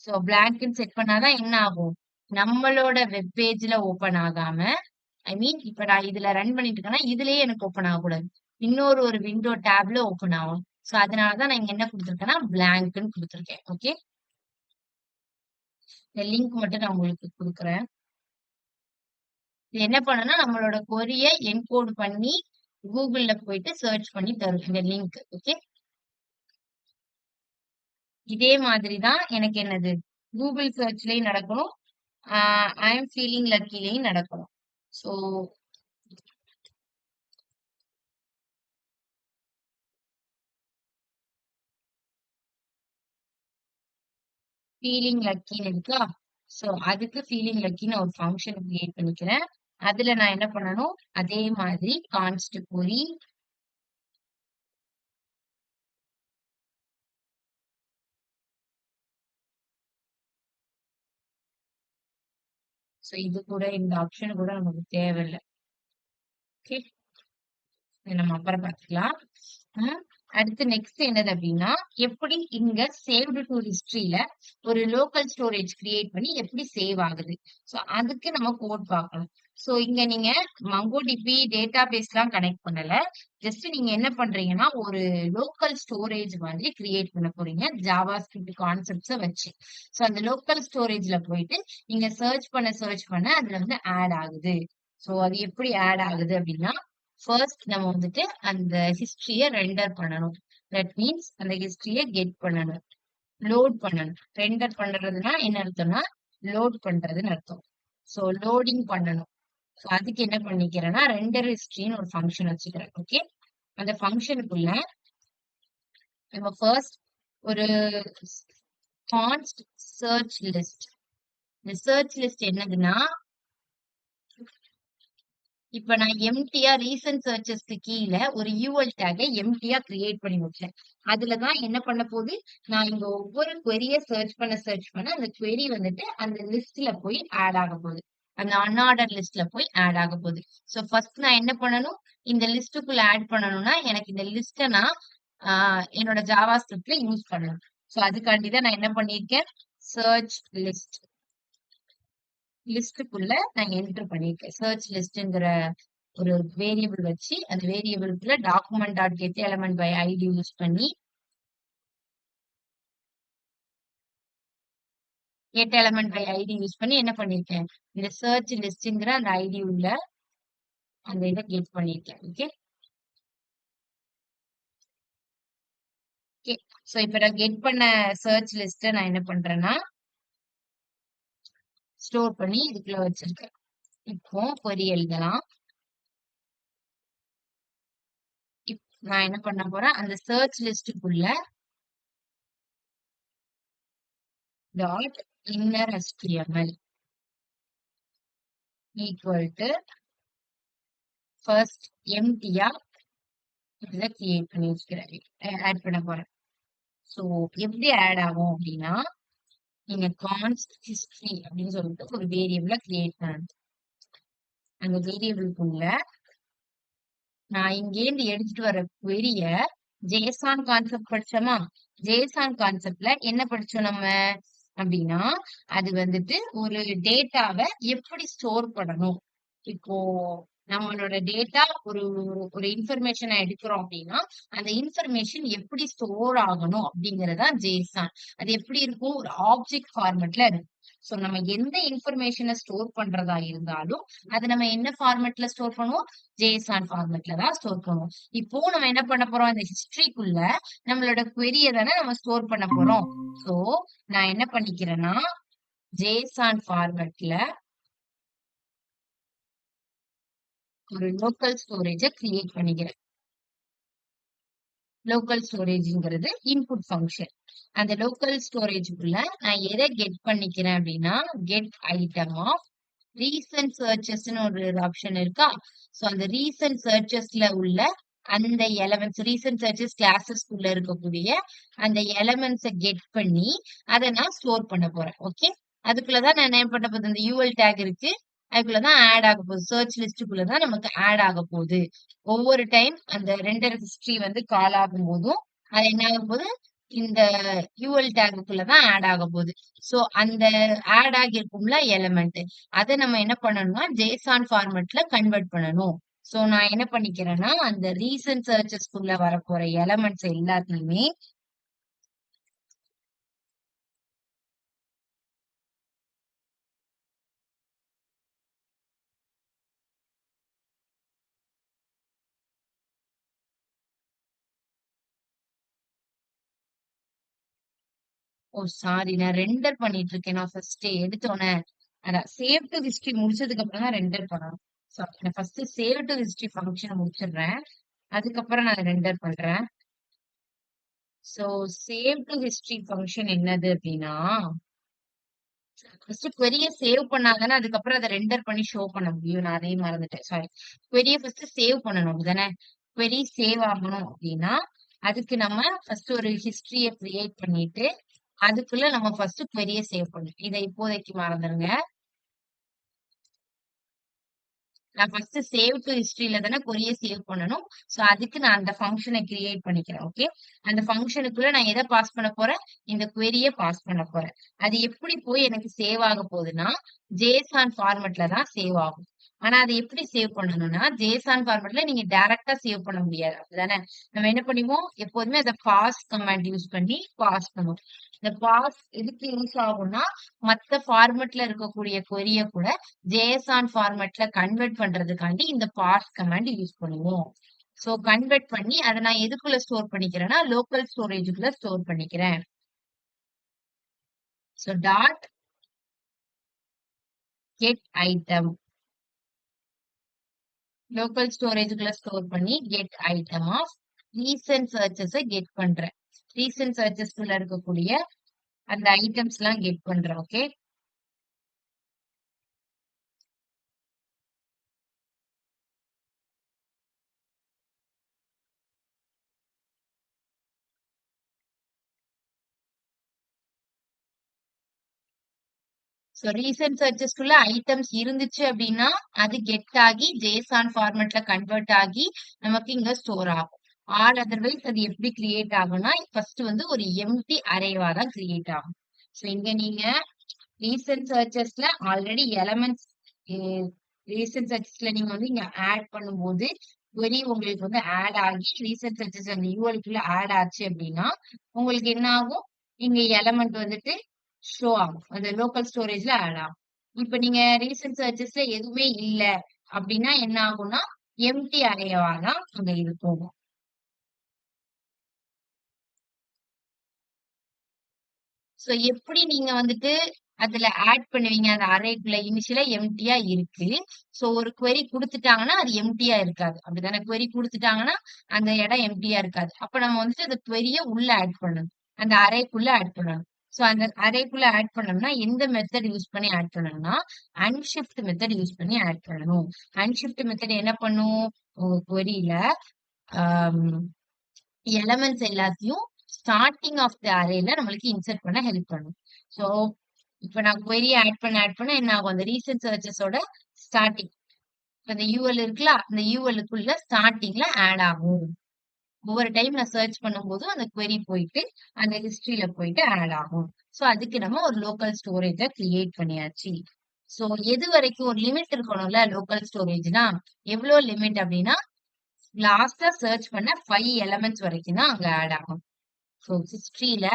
A: சோ பிளாங்க்னு செட் பண்ணாதான் என்ன ஆகும், நம்மளோட வெப் பேஜ்ல ஓபன் ஆகாம, ஐ மீன் இப்ப நான் இதுல ரன் பண்ணிட்டு இருக்கேன்னா இதுலயே எனக்கு ஓபன் ஆகக்கூடாது. இன்னொரு ஒரு விண்டோ டேப்ல ஓபன் ஆகும். சோ அதனாலதான் நான் இங்க என்ன கொடுத்திருக்கேன்னா பிளாங்க்னு கொடுத்திருக்கேன். ஓகே. இந்த லிங்க் மட்டும் நான் உங்களுக்கு கொடுக்குறேன். இது என்ன பண்ணுனா நம்மளோட கொரிய என்கோட் பண்ணி கூகுள்ல போயிட்டு சர்ச் பண்ணி தரும் இந்த லிங்க். ஓகே. இதே மாதிரி தான் எனக்கு என்னது கூகுள் சர்ச்லயும் நடக்கணும். ஐ எம் ஃபீலிங் லக்கிலையும் நடக்கணும். ஸோ ஃபீலிங் லக்கின்னு இருக்கா? ஸோ அதுக்கு ஃபீலிங் லக்கின்னு ஒரு ஃபங்ஷன் கிரியேட் பண்ணிக்கிறேன். அதுல நான் என்ன பண்ணணும்? அதே மாதிரி கான்ஸ்ட் கொரி. ஸோ இது கூட இந்த ஆப்ஷன் கூட நமக்கு தேவையில்ல. ஓகே. இத நம்ம அப்புறம் பார்த்துக்கலாம். ம். அடுத்து நெக்ஸ்ட் என்னது அப்படின்னா, எப்படி இங்க சேவ்டு டு ஹிஸ்டரியில ஒரு லோக்கல் ஸ்டோரேஜ் கிரியேட் பண்ணி எப்படி சேவ் ஆகுது? ஸோ அதுக்கு நம்ம கோட் பார்க்கணும். ஸோ இங்க நீங்க MongoDB டேட்டா பேஸ்லாம் கனெக்ட் பண்ணல. ஜஸ்ட் நீங்க என்ன பண்றீங்கன்னா, ஒரு லோக்கல் ஸ்டோரேஜ் மாதிரி கிரியேட் பண்ண போறீங்க. ஜாவா ஸ்கிரிப்ட் கான்செப்ட்ஸ வச்சு. ஸோ அந்த லோக்கல் ஸ்டோரேஜ்ல போயிட்டு நீங்க சர்ச் பண்ண அதுல வந்து ஆட் ஆகுது. ஸோ அது எப்படி ஆட் ஆகுது அப்படின்னா, ஃபர்ஸ்ட் நம்ம வந்துட்டு அந்த ஹிஸ்டரிய ரெண்டர் பண்ணணும். தட் மீன்ஸ் அந்த ஹிஸ்டரிய கெட் பண்ணணும். லோட் பண்ணணும். ரெண்டர் பண்றதுன்னா என்ன அர்த்தம்னா, லோட் பண்றதுன்னு அர்த்தம். சோ லோடிங் பண்ணணும். சோ அதுக்கு என்ன பண்ணிக்கிறேன்னா, ரெண்டர் ஹிஸ்டரின்னு ஒரு ஃபங்க்ஷன் வச்சுக்கிறேன். ஓகே. அந்த ஃபங்க்ஷனுக்குள்ள நம்ம ஃபர்ஸ்ட் ஒரு கான்ஸ்ட் சர்ச் லிஸ்ட். இந்த சர்ச் லிஸ்ட் என்னதுன்னா, இப்ப நான் எம்டியா ரீசன்ட் சர்ச்சஸ்க்கு கீழ ஒரு யூஎல் டேக எம்டியா கிரியேட் பண்ணி வச்சேன். அதுலதான் என்ன பண்ண போகுது, நான் இங்க ஒவ்வொரு query-ய சர்ச் பண்ண அந்த query வந்துட்டு அந்த லிஸ்ட்ல போய் ஆட் ஆக போகுது. அந்த அன்ஆர்டர் லிஸ்ட்ல போய் ஆட் ஆக போகுது. சோ ஃபர்ஸ்ட் நான் என்ன பண்ணணும், இந்த லிஸ்டுக்குள்ள ஆட் பண்ணணும்னா எனக்கு இந்த லிஸ்ட நான் என்னோட ஜாவா ஸ்கிரிப்ட்ல யூஸ் பண்ணணும். சோ அதுக்காண்டி தான் நான் என்ன பண்ணியிருக்கேன், சர்ச் லிஸ்ட் லிஸ்டுக்குள்ள நான் என்டர் பண்ணிருக்கேன். சர்ச் லிஸ்ட்ங்கிற ஒரு வேரியபிள் வச்சு அந்த வேரியபிளுக்குள்ள document dot get element by ID use பண்ணி get element by ID use பண்ணி என்ன பண்ணிருக்கேன், இந்த சர்ச் லிஸ்ட்ங்கிற அந்த ஐடி உள்ள அந்த இதை கெட் பண்ணிருக்கேன். ஓகே. ஓகே. சோ இப்ப நான் கெட் பண்ண சர்ச் லிஸ்ட நான் என்ன பண்றேன்னா ஸ்டோர் பண்ணி இதுக்குள்ள வச்சிருக்கேன். இப்போ query எழுதலாம். நான் என்ன பண்ண போறேன், அந்த சர்ச் லிஸ்டுக்குள்ள dot inner HTML equal to first எம்டியா இதுல கிரியேட் பண்ணி வச்சுக்கிறேன். ஆட் பண்ண போறேன். சோ எப்படி ஆட் ஆகும் அப்படின்னா, நீங்க கான்ஸ்ட் ஹிஸ்டரி அப்படின்னு சொல்லிட்டு ஒரு வேரியபிள கிரியேட் பண்ணணும். அந்த வேரியபிளுக்குள்ள நான் இங்கேருந்து எடுத்துட்டு வர query-ய ஜேசான் கான்செப்ட் படிச்சோமா, ஜேசான் கான்செப்ட்ல என்ன படிச்சோம் நம்ம அப்படின்னா, அது வந்துட்டு ஒரு டேட்டாவை எப்படி ஸ்டோர் பண்ணணும். இப்போ நம்மளோட டேட்டா ஒரு ஒரு இன்ஃபர்மேஷனை எடுக்கிறோம் அப்படின்னா, அந்த இன்ஃபர்மேஷன் எப்படி ஸ்டோர் ஆகணும் அப்படிங்கறதா ஜேசான். அது எப்படி இருக்கும், ஒரு ஆப்ஜெக்ட் ஃபார்மேட்ல இருக்கும். சோ நம்ம எந்த இன்ஃபர்மேஷனை ஸ்டோர் பண்றதா இருந்தாலும் அது நம்ம என்ன ஃபார்மேட்ல ஸ்டோர் பண்ணுவோம், ஜேசான் ஃபார்மேட்ல தான் ஸ்டோர் பண்ணுவோம். இப்போ நம்ம என்ன பண்ண போறோம், இந்த ஹிஸ்டரிக்குள்ள நம்மளோட query-ய தானே நம்ம ஸ்டோர் பண்ண போறோம். சோ நான் என்ன பண்ணிக்கிறேன்னா, ஜேசான் ஃபார்மேட்ல ஒரு லோக்கல் ஸ்டோரேஜ கிரியேட் பண்ணிக்கிறேன். லோக்கல் ஸ்டோரேஜ்ங்கிறது இன்புட் ஃபங்க்ஷன். அந்த லோக்கல் ஸ்டோரேஜ்க்குள்ள நான் எதை கெட் பண்ணிக்கிறேன் அப்படின்னா, கெட் ஐட்டம் ஆஃப் ரீசன்ட் சர்ச்சஸ்ன்னு ஒரு ஆப்ஷன் இருக்கா. சோ அந்த ரீசன்ட் சர்ச்சஸ்ல உள்ள அந்த எலமெண்ட்ஸ், ரீசன்ட் சர்ச்சஸ் கிளாஸஸ்க்குள்ள இருக்கக்கூடிய அந்த எலமெண்ட்ஸை கெட் பண்ணி அதை நான் ஸ்டோர் பண்ண போறேன். ஓகே. அதுக்குள்ளதான் நான் என்ன பண்ண போகுது, இந்த யூஎல் டேக் இருக்கு, அதுக்குள்ளதான் ஆட் ஆக போகுது. சர்ச் லிஸ்டுக்குள்ளதான் நமக்கு ஆட் ஆக போகுது. ஒவ்வொரு டைம் அந்த ரெண்டர் ஹிஸ்டரி வந்து கால் ஆகும் போதும் அது என்ன ஆக போகுது, இந்த யூஎல் டேக்குள்ளதான் ஆட் ஆக போகுது. சோ அந்த ஆட் ஆகிருக்கும்ல எலமெண்ட், அதை நம்ம என்ன பண்ணணும்னா ஜேசான் ஃபார்மேட்ல கன்வெர்ட் பண்ணணும். சோ நான் என்ன பண்ணிக்கிறேன்னா, அந்த ரீசன்ட் சர்ச்சஸ்க்குள்ள வரப்போற எலமெண்ட்ஸ் எல்லாத்தையுமே ஓ சாரி, நான் ரெண்டர் பண்ணிட்டு இருக்கேன். நான் ஃபர்ஸ்ட் எடுத்தோன்னே அதான் சேவ் டு ஹிஸ்டரி முடிச்சதுக்கு அப்புறம் தான் ரெண்டர் பண்ணணும். ஸோ நான் ஃபர்ஸ்ட் சேவ் டு ஹிஸ்டரி ஃபங்க்ஷனை முடிச்சிடுறேன். அதுக்கப்புறம் நான் ரெண்டர் பண்றேன். So save to history function என்னது அப்படின்னா, ஃபர்ஸ்ட் query சேவ் பண்ணாதானே அதுக்கப்புறம் அதை ரெண்டர் பண்ணி ஷோ பண்ண முடியும். நான் அதையும் மறந்துட்டேன், சாரி. query ஃபர்ஸ்ட் சேவ் பண்ணணும் அப்படிதானே. query சேவ் ஆகணும் அப்படின்னா அதுக்கு நம்ம ஃபர்ஸ்ட் ஒரு ஹிஸ்டரிய கிரியேட் பண்ணிட்டு அதுக்குள்ள நம்ம ஃபர்ஸ்ட் query சேவ் பண்ணணும். இதை இப்போதைக்கு மறந்துருங்க. நான் ஃபர்ஸ்ட் சேவ் டு ஹிஸ்டரியில தானே query சேவ் பண்ணணும். ஸோ அதுக்கு நான் அந்த ஃபங்க்ஷனை கிரியேட் பண்ணிக்கிறேன். ஓகே, அந்த ஃபங்க்ஷனுக்குள்ள நான் எதை பாஸ் பண்ண போறேன்? இந்த query-ய பாஸ் பண்ண போறேன். அது எப்படி போய் எனக்கு சேவ் ஆக போகுதுன்னா JSON ஃபார்மட்ல தான் சேவ் ஆகும். ஆனா அதை எப்படி சேவ் பண்ணணும்னா JSON ஃபார்மட்ல நீங்க டைரக்டா சேவ் பண்ண முடியாது. அப்படிதானே. நம்ம என்ன பண்ணுவோம்? எப்போதுமே அதை பாஸ் கமாண்ட் யூஸ் பண்ணி பாஸ் பண்ணுவோம். இந்த பாஸ் எதுக்கு யூஸ் ஆகும்னா மத்த ஃபார்மட்ல இருக்கக்கூடிய query-ய கூட JSON ஃபார்மட்ல கன்வெர்ட் பண்றதுக்காண்டி இந்த பாஸ் கமாண்ட் யூஸ் பண்ணுவோம். சோ கன்வெர்ட் பண்ணி அதை நான் எதுக்குள்ள ஸ்டோர் பண்ணிக்கிறேன்னா லோக்கல் ஸ்டோரேஜுக்குள்ள ஸ்டோர் பண்ணிக்கிறேன். So dot get item local ஸ்டோரேஜுக்குள்ள ஸ்டோர் பண்ணி கெட் ஐட்டம் ஆஃப் ரீசன்ட் சர்ச்சஸை கெட் பண்றேன். ரீசன்ட் சர்ச்சஸ்குள்ள இருக்கக்கூடிய அந்த ஐட்டம்ஸ் எல்லாம் கெட் பண்றேன். ஓகே, சோ ரீசன்ட் சர்ச்சஸ்குள்ள ஐட்டம்ஸ் இருந்துச்சு அப்படின்னா அது கெட் ஆகி JSON ஃபார்மட்ல கன்வெர்ட் ஆகி நமக்கு இங்க ஸ்டோர் ஆகும். ஆல் அதர்வைஸ் அது எப்படி கிரியேட் ஆகும்னா ஃபர்ஸ்ட் வந்து ஒரு எம்டி அரேவா தான் கிரியேட் ஆகும். சோ இங்க நீங்க ரீசன்ட் சர்ச்சஸ்ல ஆல்ரெடி எலமெண்ட்ஸ் ரீசன்ட் சர்ச்சஸ்ல நீங்க வந்து இங்க ஆட் பண்ணும்போது query உங்களுக்கு வந்து ஆட் ஆகி ரீசன்ட் சர்ச்சஸ் அந்த யூஎல்குள்ள ஆட் ஆச்சு அப்படின்னா உங்களுக்கு என்ன ஆகும்? இங்க எலமெண்ட் வந்துட்டு ஷோ ஆகும். அந்த லோக்கல் ஸ்டோரேஜ்ல ஆட் ஆகும். இப்ப நீங்க ரீசன்ட் சர்ச்சஸ்ல எதுவுமே இல்ல அப்படின்னா என்ன ஆகும்னா எம்டி அரேவா தான் அங்க இருக்கும். சோ எப்படி நீங்க வந்துட்டு அதுல ஆட் பண்ணுவீங்க? அந்த அரேக்குள்ள இனிஷியலா எம்டியா இருக்கு. சோ ஒரு query குடுத்துட்டாங்கன்னா அது எம்டியா இருக்காது. அப்படிதானே. query குடுத்துட்டாங்கன்னா அந்த இடம் எம்டியா இருக்காது. அப்ப நம்ம வந்துட்டு அந்த query-ய உள்ள ஆட் பண்ணணும். அந்த அரேக்குள்ள ஆட் பண்ணணும். சோ அந்த அரேக்குள்ள ஆட் பண்ணோம்னா எந்த மெத்தட் யூஸ் பண்ணி ஆட் பண்ணணும்னா அன்ஷிஃப்ட் மெத்தட் யூஸ் பண்ணி ஆட் பண்ணணும். அன்ஷிஃப்ட் மெத்தட் என்ன பண்ணும்? உங்க query-ல எலமெண்ட்ஸ் எல்லாத்தையும் ஸ்டார்டிங் ஆஃப் தி அரேல நம்மளுக்கு இன்சர்ட் பண்ண ஹெல்ப் பண்ணும். சோ இப்ப நான் query ஆட் பண்ண என்ன ஆகும்? அந்த ரீசன்ட் சர்ச்சஸோட ஸ்டார்டிங் இந்த யூஎல் இருக்குல்ல அந்த யூஎல்லுக்குள்ள ஸ்டார்டிங்ல ஆட் ஆகும். ஒவ்வொரு டைம் நான் சர்ச் பண்ணும்போது அந்த query போயிட்டு அந்த ஹிஸ்டரியில போயிட்டு ஆட் ஆகும். சோ அதுக்கு நம்ம ஒரு லோக்கல் ஸ்டோரேஜ கிரியேட் பண்ணியாச்சு. சோ எது வரைக்கும் ஒரு லிமிட் இருக்கணும்ல லோக்கல் ஸ்டோரேஜ்னா எவ்வளவு லிமிட் அப்படின்னா லாஸ்டா சர்ச் பண்ண 5 எலமெண்ட்ஸ் வரைக்கும் தான் அங்க ஆட் ஆகும். சோ ஹிஸ்டரியில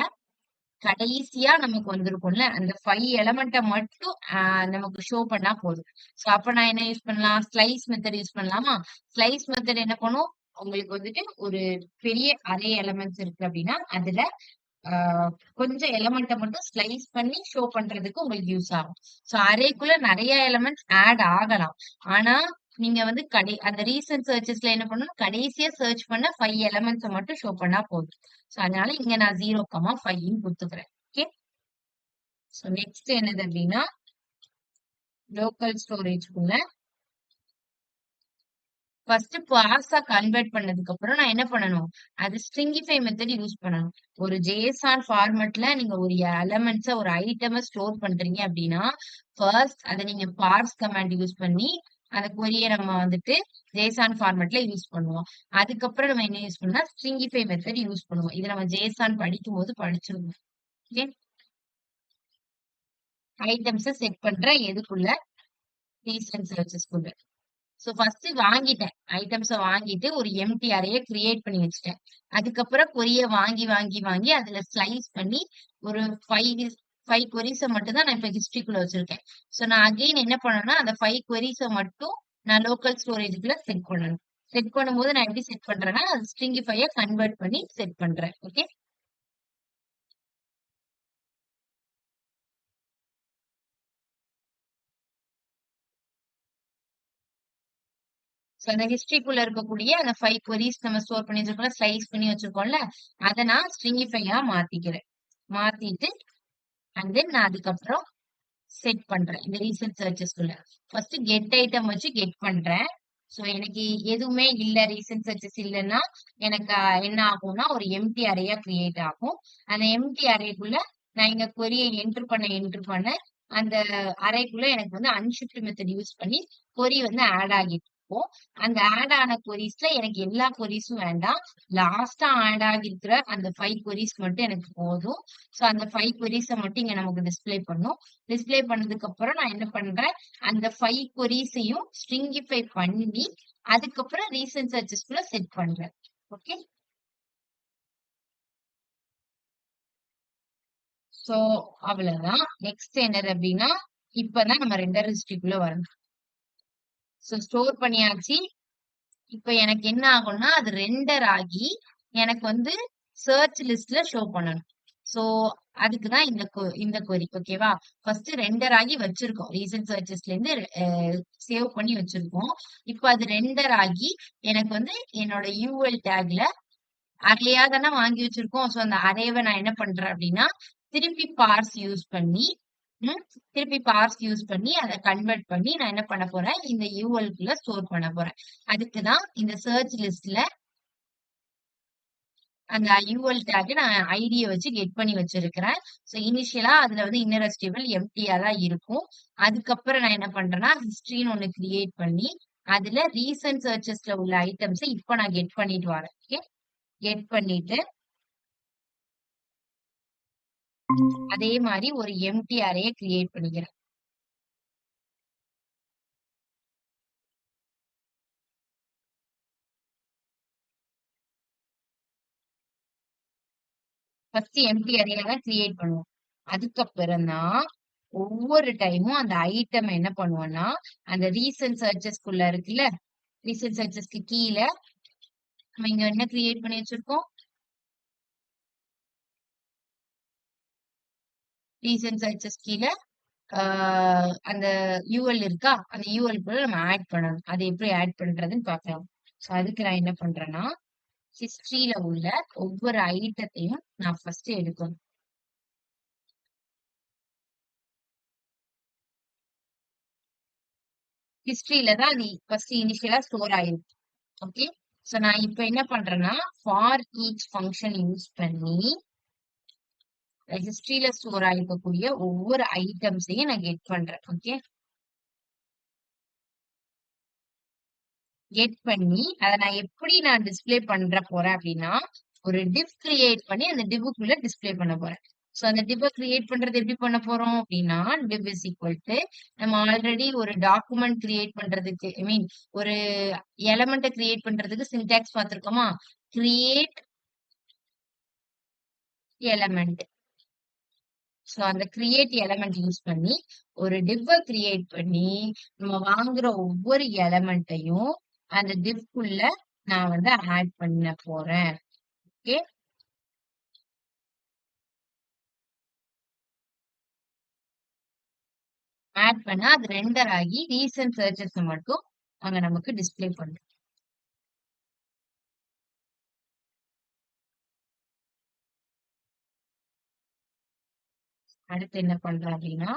A: கடைசியா நமக்கு வந்திருக்கும்ல அந்த 5 எலமெண்ட்ட மட்டும் நமக்கு ஷோ பண்ணா போதும். சோ அப்ப நான் என்ன யூஸ் பண்ணலாம்? ஸ்லைஸ் மெத்தட் யூஸ் பண்ணலாமா? ஸ்லைஸ் மெத்தட் என்ன பண்ணும்? உங்களுக்கு வந்துட்டு ஒரு பெரிய அரே எலமெண்ட்ஸ் இருக்கு அப்படின்னா அதுல கொஞ்சம் எலமெண்ட்ட மட்டும் ஸ்லைஸ் பண்ணி ஷோ பண்றதுக்கு உங்களுக்கு யூஸ் ஆகும். சோ அரேக்குள்ள நிறைய எலமெண்ட்ஸ் ஆட் ஆகலாம். ஆனா நீங்க வந்து அந்த ரீசன்ட் சர்ச்சஸ்ல என்ன பண்ணணும்? கடைசியா சர்ச் பண்ண 5 எலமெண்ட்ஸ மட்டும் ஷோ பண்ணா போதும். சோ அதனால இங்க நான் 0,5ன்னு குடுத்துக்கிறேன். ஓகே, சோ நெக்ஸ்ட் என்னது அப்படின்னா லோக்கல் ஸ்டோரேஜ்க்குள்ள ஃபர்ஸ்ட் பார்ஸா கன்வெர்ட் பண்ணதுக்கு அப்புறம் நான் என்ன பண்ணணும்? அது ஸ்ட்ரிங்கிஃபை மெத்தட் யூஸ் பண்ணணும். ஒரு JSON ஃபார்மட்ல நீங்க ஒரு எலமெண்ட்ஸ ஒரு ஐட்டம ஸ்டோர் பண்றீங்க அப்படின்னா ஃபர்ஸ்ட் அதை நீங்க பார்ஸ் கமாண்ட் யூஸ் பண்ணி அந்த query-ய நம்ம வந்துட்டு JSON ஃபார்மட்ல யூஸ் பண்ணுவோம். அதுக்கப்புறம் நம்ம என்ன யூஸ் பண்ணா ஸ்ட்ரிங்கிஃபை மெத்தட் யூஸ் பண்ணுவோம். இது நம்ம JSON படிக்கும் போது படிச்சிருவோம். ஓகே, ஐட்டம்ஸ செட் பண்ற எதுக்குள்ள? ரீசன்ட் சர்ச்சஸ்க்குள்ள. சோ ஃபர்ஸ்ட் வாங்கிட்டேன். ஐட்டம்ஸ வாங்கிட்டு ஒரு எம்ப்டி அரேய கிரியேட் பண்ணி வச்சுட்டேன். அதுக்கப்புறம் query-ய வாங்கி அதுல ஸ்லைஸ் பண்ணி ஒரு 5 queries மட்டும் தான் நான் இப்ப ஹிஸ்டரிக்குள்ள வச்சிருக்கேன். சோ நான் அகைன் என்ன பண்ணணும்னா அந்த 5 queries மட்டும் நான் லோக்கல் ஸ்டோரேஜ்க்குள்ள செட் பண்ணணும். செட் பண்ணும்போது நான் எப்படி செட் பண்றேன்னா ஸ்ட்ரிங்கிஃபைய கன்வெர்ட் பண்ணி செட் பண்றேன். ஓகே, சோ அந்த ஹிஸ்டரிக்குள்ள இருக்கக்கூடிய அந்த 5 queries நம்ம ஸ்டோர் பண்ணி வச்சிருக்கோம்ல, ஸ்லைஸ் பண்ணி வச்சிருக்கோம்ல, அத நான் ஸ்ட்ரிங்கிஃபையா மாத்திக்கிறேன். மாத்திட்டு அண்ட் தென் நான் அதுக்கப்புறம் செட் பண்றேன். இந்த ரீசெண்ட் சர்ச்சஸ்க்குள்ள. ஃபர்ஸ்ட் கெட் ஐட்டம் வச்சு கெட் பண்றேன். சோ எனக்கு எதுவுமே இல்ல, ரீசெண்ட் சர்ச்சஸ் இல்லன்னா எனக்கு என்ன ஆகும்னா ஒரு எம்ப்டி அரேயா கிரியேட் ஆகும். அந்த எம்ப்டி அரேக்குள்ள நான் இங்க கொரிய என்டர் பண்ண அந்த அரேக்குள்ள எனக்கு வந்து அன்ஷிஃப்ட் மெத்தட் யூஸ் பண்ணி கொரி வந்து ஆட் ஆகிட்டு இருக்கும். அந்த ஆட் ஆன கொரிஸ்ல எனக்கு எல்லா கொரிஸும் வேண்டாம். லாஸ்டா ஆட் ஆகிருக்கிற அந்த 5 கொரிஸ் மட்டும் எனக்கு போதும். சோ அந்த 5 கொரிஸ மட்டும் இங்க நமக்கு டிஸ்ப்ளே பண்ணும். டிஸ்ப்ளே பண்ணதுக்கு அப்புறம் நான் என்ன பண்றேன், அந்த 5 கொரிஸையும் ஸ்ட்ரிங்கிஃபை பண்ணி அதுக்கப்புறம் ரீசெண்ட் சர்ச்சஸ்க்குள்ள செட் பண்றேன். ஓகே. சோ அவ்வளவுதான். நெக்ஸ்ட் என்னது அப்படின்னா, இப்பதான் நம்ம ரெண்டர் ஹிஸ்டரிக்குள்ள வரணும். சோ ஸ்டோர் பண்ணியாச்சு. இப்ப எனக்கு என்ன ஆகும்னா அது ரெண்டர் ஆகி எனக்கு வந்து சர்ச் லிஸ்ட்ல ஷோ பண்ணணும். சோ அதுக்குதான் இந்த கொரி. ஓகேவா? ஃபர்ஸ்ட் ரெண்டர் ஆகி வச்சிருக்கோம். ரீசன்ட் சர்ச்சஸ்ல இருந்து சேவ் பண்ணி வச்சிருக்கோம். இப்ப அது ரெண்டர் ஆகி எனக்கு வந்து என்னோட யூஎல் டேக்ல அரேயா தானே வாங்கி வச்சிருக்கோம். சோ அந்த அரேவை நான் என்ன பண்றேன் அப்படின்னா திருப்பி பார்ஸ் யூஸ் பண்ணி திருப்பி பார்ஸ் யூஸ் பண்ணி அதை கன்வெர்ட் பண்ணி நான் என்ன பண்ண போறேன், இந்த யூஎல்குள்ள ஸ்டோர் பண்ண போறேன். அதுக்குதான் இந்த சர்ச் லிஸ்ட்ல அந்த யூஎல் டேக் நான் ஐடியை வச்சு கெட் பண்ணி வச்சிருக்கிறேன். சோ இனிஷியலா அதுல வந்து இன்னர் ஸ்டேபிள் எம்டியா தான் இருக்கும். அதுக்கப்புறம் நான் என்ன பண்றேன்னா ஹிஸ்டரின்னு ஒண்ணு கிரியேட் பண்ணி அதுல ரீசன்ட் சர்ச்சஸ்ல உள்ள ஐட்டம்ஸை இப்ப நான் கெட் பண்ணிட்டு வரேன். ஓகே. கெட் பண்ணிட்டு அதே மாதிரி ஒரு எம்டி அரேயை கிரியேட் பண்ணிக்கிறேன். ஃபர்ஸ்ட் எம்டி அரேல தான் கிரியேட் பண்ணுவோம். அதுக்கப்புறம் தான் ஒவ்வொரு டைமும் அந்த ஐட்டம் என்ன பண்ணுவோம்னா அந்த ரீசன்ட் சர்ச்சஸ்க்குள்ள இருக்குல்ல, ரீசன்ட் சர்ச்சஸ்க்கு கீழே நம்ம இங்க என்ன கிரியேட் பண்ணி வச்சிருக்கோம், ரீசன்ட் சர்ச்சஸ் கீழே அந்த யூஎல் இருக்கா, அந்த யூஎல் கூட நம்ம ஆட் பண்ணணும். அது எப்படி ஆட் பண்றதுன்னு பார்க்கலாம். சோ அதுக்கு நான் என்ன பண்றேன்னா ஹிஸ்டரியில உள்ள ஒவ்வொரு ஐட்டத்தையும் நான் ஃபர்ஸ்ட் எடுக்கணும். ஹிஸ்டரியில தான் அது ஃபர்ஸ்ட் இனிஷியலா ஸ்டோர் ஆயிருக்கு. ஓகே. சோ நான் இப்ப என்ன பண்றேன்னா ஃபார் ஈச் ஃபங்க்ஷன் யூஸ் பண்ணி ஹிஸ்டரியில ஸ்டோர் ஆயிருக்கக்கூடிய ஒவ்வொரு ஐட்டம்ஸையும் நான் கெட் பண்றேன். ஓகே. கெட் பண்ணி அதை நான் எப்படி நான் டிஸ்ப்ளே பண்ற போறேன் அப்படின்னா ஒரு டிவ் கிரியேட் பண்ணி அந்த டிவ்வுக்குள்ள டிஸ்ப்ளே பண்ண போறேன். சோ அந்த டிவ் கிரியேட் பண்றது எப்படி பண்ண போறோம் அப்படின்னா div is equal to நம்ம ஆல்ரெடி ஒரு டாக்குமெண்ட் கிரியேட் பண்றதுக்கு ஐ மீன் ஒரு எலமெண்ட்டை கிரியேட் பண்றதுக்கு சின்டாக்ஸ் பார்த்திருக்கோமா, கிரியேட் எலமெண்ட். சோ அந்த கிரியேட் எலமெண்ட் யூஸ் பண்ணி ஒரு டிவ் கிரியேட் பண்ணி நம்ம வாங்குற ஒவ்வொரு எலமெண்ட்டையும் அந்த டிவ்க்குள்ள நான் வந்து ஆட் பண்ண போறேன். ஓகே. ஆட் பண்ணா அது ரெண்டர் ஆகி ரீசன்ட் சர்ச்சஸ் மட்டும் அங்க நமக்கு டிஸ்ப்ளே பண்ணும். அடுத்து என்ன பண்றோம் அப்படின்னா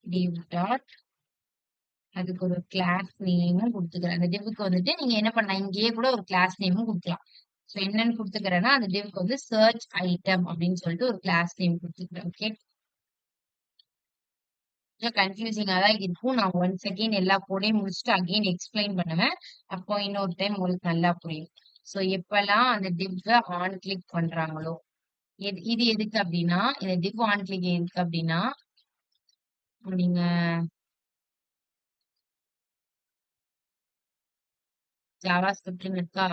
A: div டாட் அதுக்கு ஒரு கிளாஸ் நேமும் கொடுத்துக்கிறேன். அந்த டிவ்க்கு வந்துட்டு நீங்க என்ன பண்ணலாம், இங்கேயே கூட ஒரு கிளாஸ் நேமும் கொடுக்கலாம். சோ என்னன்னு கொடுத்துக்கிறேன்னா அந்த டிவ்க்கு வந்து சர்ச் ஐட்டம் அப்படின்னு சொல்லிட்டு ஒரு கிளாஸ் நேம் கொடுத்துக்கிறேன். ஓகே. கொஞ்சம் கன்ஃபியூசிங்கா தான் இருக்கும். நான் ஒன்ஸ் அகைன் எல்லா கோடையும் முடிச்சுட்டு அகைன் எக்ஸ்பிளைன் பண்ணுவேன். அப்போ இன்னொரு டைம் உங்களுக்கு நல்லா புரியும். சோ எப்பெல்லாம் அந்த டிவ் ஆன் கிளிக் பண்றாங்களோ இது எதுக்கு அப்படின்னா இந்த டிவ் ஆன் கிளிக் எதுக்கு அப்படின்னா நீங்க ஜாவா ஸ்கிரிப்ட்னு இருக்கா,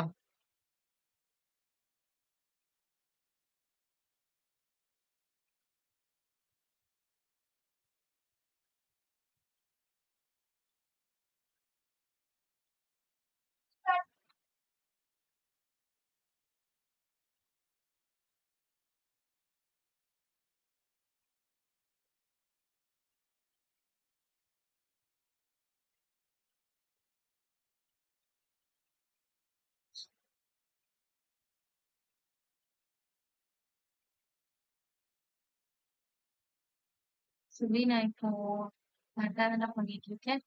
A: சொல்லி நான் இப்போ கரெக்டா தான் பண்ணிட்டு இருக்கேன்.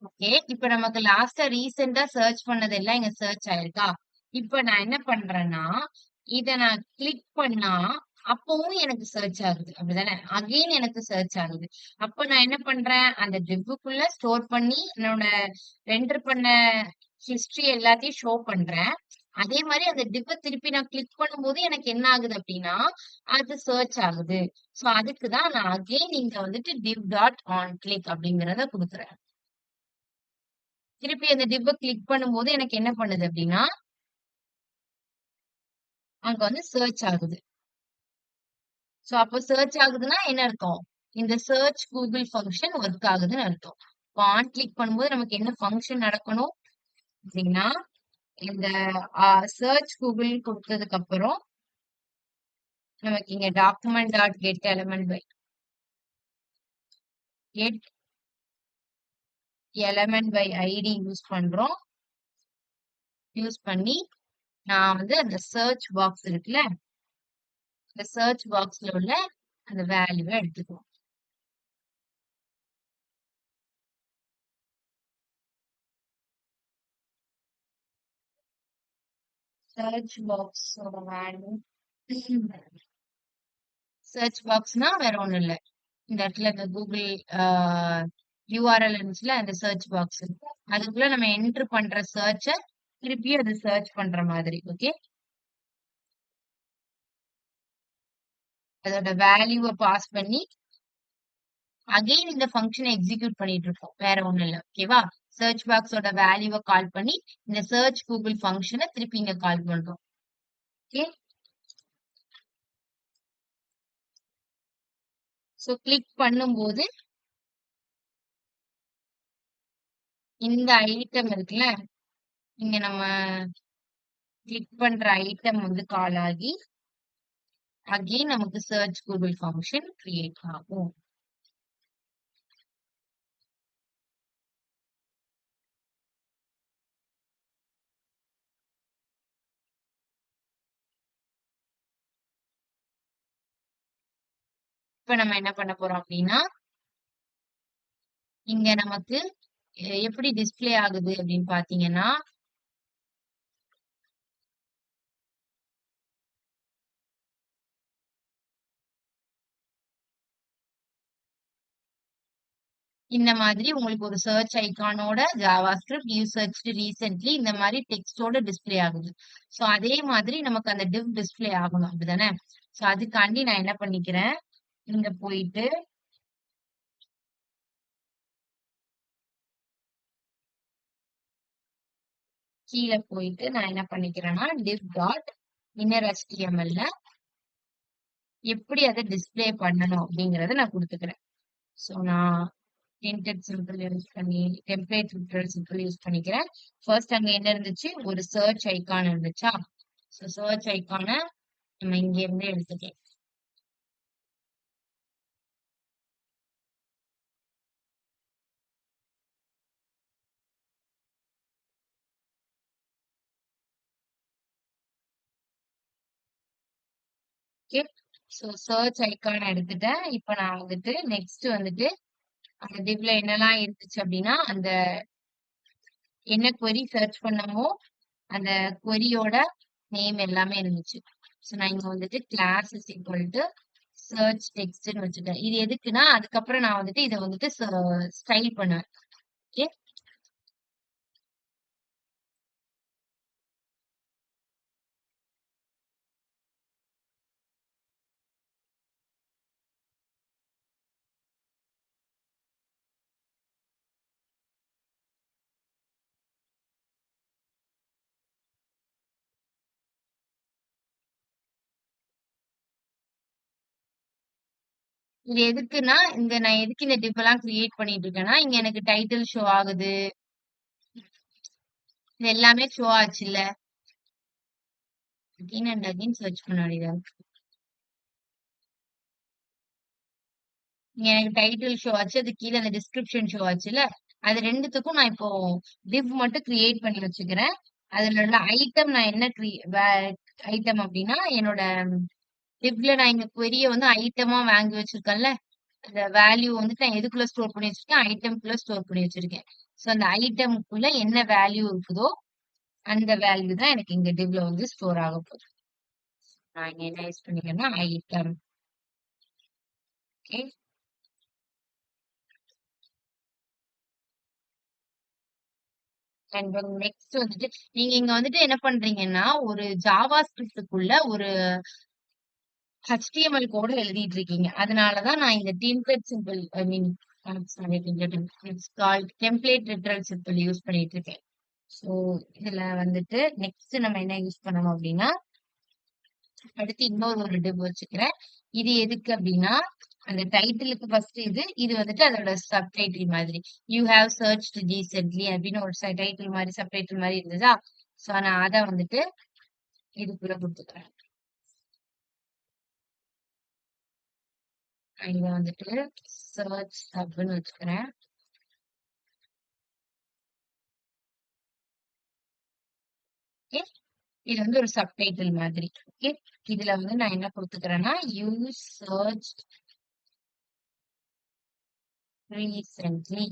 A: ஓகே. இப்ப நமக்கு லாஸ்ட்டா ரீசெண்டா சர்ச் பண்ணதெல்லாம் இங்க சர்ச் ஆயிருக்கா? இப்ப நான் என்ன பண்றேன்னா, இத நான் கிளிக் பண்ணா, அப்பவும் எனக்கு சர்ச் ஆகுது. அப்படிதானே? அகைன் எனக்கு சர்ச் ஆகுது. அப்ப நான் என்ன பண்றேன், அந்த டிவ்வுக்குள்ள ஸ்டோர் பண்ணி, என்னோட ரெண்டர் பண்ண ஹிஸ்டரி எல்லாத்தையும் ஷோ பண்றேன். அதே மாரி அந்த டிவ்வ திருப்பி நான் கிளிக் பண்ணும்போது எனக்கு என்ன ஆகுது அப்படின்னா, அது சர்ச் ஆகுது. சோ அதுக்கு தான் நான் அகைன் இங்க வந்துட்டு div டாட் ஆன் கிளிக் அப்படிங்கிறத குடுக்குறேன். திருப்பி அந்த டிவ்வ கிளிக் பண்ணும்போது எனக்கு என்ன பண்ணுது அப்படின்னா, அங்க வந்து சர்ச் ஆகுது. சோ அப்போ சர்ச் ஆகுதுன்னா என்ன அர்த்தம்? இந்த சர்ச் கூகுள் ஃபங்ஷன் ஒர்க் ஆகுதுன்னு அர்த்தம். இப்போ ஆன் கிளிக் பண்ணும்போது நமக்கு என்ன ஃபங்ஷன் நடக்கணும் அப்படின்னா, இந்த சர்ச் கூகுள் குடுத்ததுக்கு அப்புறம் நமக்கு இங்க document dot get element by get element by ID use பண்றோம். யூஸ் பண்ணி நான் வந்து அந்த சர்ச் பாக்ஸ் இருக்குல்ல, இந்த சர்ச் பாக்ஸ்ல உள்ள அந்த வேல்யூவை எடுத்துக்குவோம். சர்ச் பாக்ஸோட வேல்யூ சர்ச் பாக்ஸ்னா வேற ஒண்ணும் இல்ல. இந்த இடத்துல இந்த கூகுள் யூஆர்எல் இருந்துச்சுல அந்த சர்ச் பாக்ஸ். அதுக்குள்ள நம்ம என்டர் பண்ற சர்ச்ச திருப்பி அது சர்ச் பண்ற மாதிரி. ஓகே. அதோட வேல்யூவை பாஸ் பண்ணி அகைன் இந்த ஃபங்க்ஷனை எக்ஸிக்யூட் பண்ணிட்டு இருக்கோம். வேற ஒண்ணும் இல்ல. ஓகேவா? சர்ச் பாக்ஸோட வேல்யூவை கால் பண்ணி இந்த சர்ச் கூகுள் ஃபங்க்ஷனை திருப்பி இங்க கால் பண்றோம். ஓகே. சோ கிளிக் பண்ணும்போது இந்த ஐட்டம் இருக்குல்ல, இங்க நம்ம கிளிக் பண்ற ஐட்டம் வந்து கால் ஆகி அகைன் நமக்கு சர்ச் கூகுள் ஃபங்க்ஷன் கிரியேட் ஆகும். இப்ப நம்ம என்ன பண்ண போறோம் அப்படின்னா, இங்க நமக்கு எப்படி டிஸ்ப்ளே ஆகுது அப்படின்னு பாத்தீங்கன்னா, இந்த மாதிரி உங்களுக்கு ஒரு சர்ச் ஐகானோட JavaScript you searched recently இந்த மாதிரி டெக்ஸ்டோட டிஸ்ப்ளே ஆகுது. சோ அதே மாதிரி நமக்கு அந்த டிவ் டிஸ்ப்ளே ஆகணும் அப்படிதானே? சோ அதுக்காண்டி நான் என்ன பண்ணிக்கிறேன், இங்க போயிட்டு கீழே போயிட்டு நான் என்ன பண்ணிக்கிறேன்னா div டாட் இன்னர் HTML ல எப்படி அதை டிஸ்ப்ளே பண்ணணும் அப்படிங்கறத நான் கொடுத்துக்கிறேன். சோ நான் printed சிம்பிள் யூஸ் பண்ணி டெம்ப்ளேட் ஃபில்டர் சிம்பிள் யூஸ் பண்ணிக்கிறேன். ஃபர்ஸ்ட் அங்க என்ன இருந்துச்சு, ஒரு சர்ச் ஐகான் இருந்துச்சா? சோ சர்ச் ஐகான நம்ம இங்க இருந்து எடுத்துக்கலாம். ஓகே. சோ சர்ச் ஐகான் எடுத்துட்டேன். இப்ப நான் வந்துட்டு நெக்ஸ்ட் வந்துட்டு அந்த டிவ்ல என்னெல்லாம் இருந்துச்சு அப்படின்னா, அந்த என்ன query சர்ச் பண்ணமோ அந்த queryயோட நேம் எல்லாமே இருந்துச்சு. சோ நான் இங்க வந்துட்டு class is equal to search டெக்ஸ்ட்னு வச்சுட்டேன். இது எதுக்குன்னா அதுக்கப்புறம் நான் வந்துட்டு இதை வந்துட்டு ஸ்டைல் பண்ணுவேன். ஓகே. இது எதுக்குன்னா இந்த நான் எதுக்கு இந்த டிப் எல்லாம் கிரியேட் பண்ணிட்டு இருக்கேன்னா, இங்க எனக்கு டைட்டில் ஷோ ஆகுது. இது எல்லாமே ஷோ ஆச்சு இல்ல, அகைன் அண்ட் அகைன் சர்ச் பண்ண வேண்டியதா இருக்கு. எனக்கு டைட்டில் ஷோ ஆச்சு. அது கீழ அந்த டிஸ்கிரிப்ஷன் ஷோ ஆச்சுல்ல. அது 2த்துக்கும் நான் இப்போ டிவ் மட்டும் கிரியேட் பண்ணி வச்சுக்கிறேன். அதுல உள்ள ஐட்டம் நான் என்ன ஐட்டம் அப்டின்னா, என்னோட டிவ்ல நான் இங்க query வந்து ஐட்டமா வாங்கி வச்சிருக்கேன்ல. அந்த வேல்யூ வந்துட்டு நான் எதுக்குள்ள ஸ்டோர் பண்ணி வச்சிருக்கேன்? ஐட்டம்க்குள்ள ஸ்டோர் பண்ணி வச்சிருக்கேன். சோ அந்த ஐட்டம்க்குள்ள என்ன வேல்யூ இருக்குதோ, அந்த வேல்யூ தான் எனக்கு இங்க டிவ்ல வந்து ஸ்டோர் ஆக போகுது. நான் இங்க என்ன யூஸ் பண்ணிக்கிறேன்னா, item. Okay. And then next வந்துட்டு நீங்க இங்க வந்துட்டு என்ன பண்றீங்கன்னா, ஒரு ஜாவா ஸ்கிரிப்ட்க்குள்ள ஒரு HTML கோட எழுதிட்டு இருக்கீங்க. அதனால தான் நான் இந்த template simple I mean sorry it's called template literal simple use பண்ணிட்டு இருக்கேன். ஸோ இதுல வந்துட்டு நெக்ஸ்ட் நம்ம என்ன யூஸ் பண்ணணும் அப்படின்னா, அடுத்து இன்னொரு ஒரு டிவ் வச்சுக்கிறேன். இது எதுக்கு அப்படின்னா, அந்த டைட்டிலுக்கு ஃபர்ஸ்ட் இது வந்துட்டு அதோட சப்டைட்டில் மாதிரி. யூ ஹேவ் சர்ச்ட் ரீசென்ட்லி அப்படின்னு ஒரு டைட்டில் மாதிரி சப்டைட்டில் மாதிரி இருந்ததா? ஸோ நான் அத வந்துட்டு இதுக்குள்ள குடுத்துக்கிறேன். இங்க வந்துட்டு சர்ச் ஹப்ன்னு வச்சுக்கிறேன். ஓகே. இது வந்து ஒரு சப்டைட்டில் மாதிரி. ஓகே. இதுல வந்து நான் என்ன குடுத்துக்கிறேன்னா, யூ சர்ச் ரீசென்ட்லி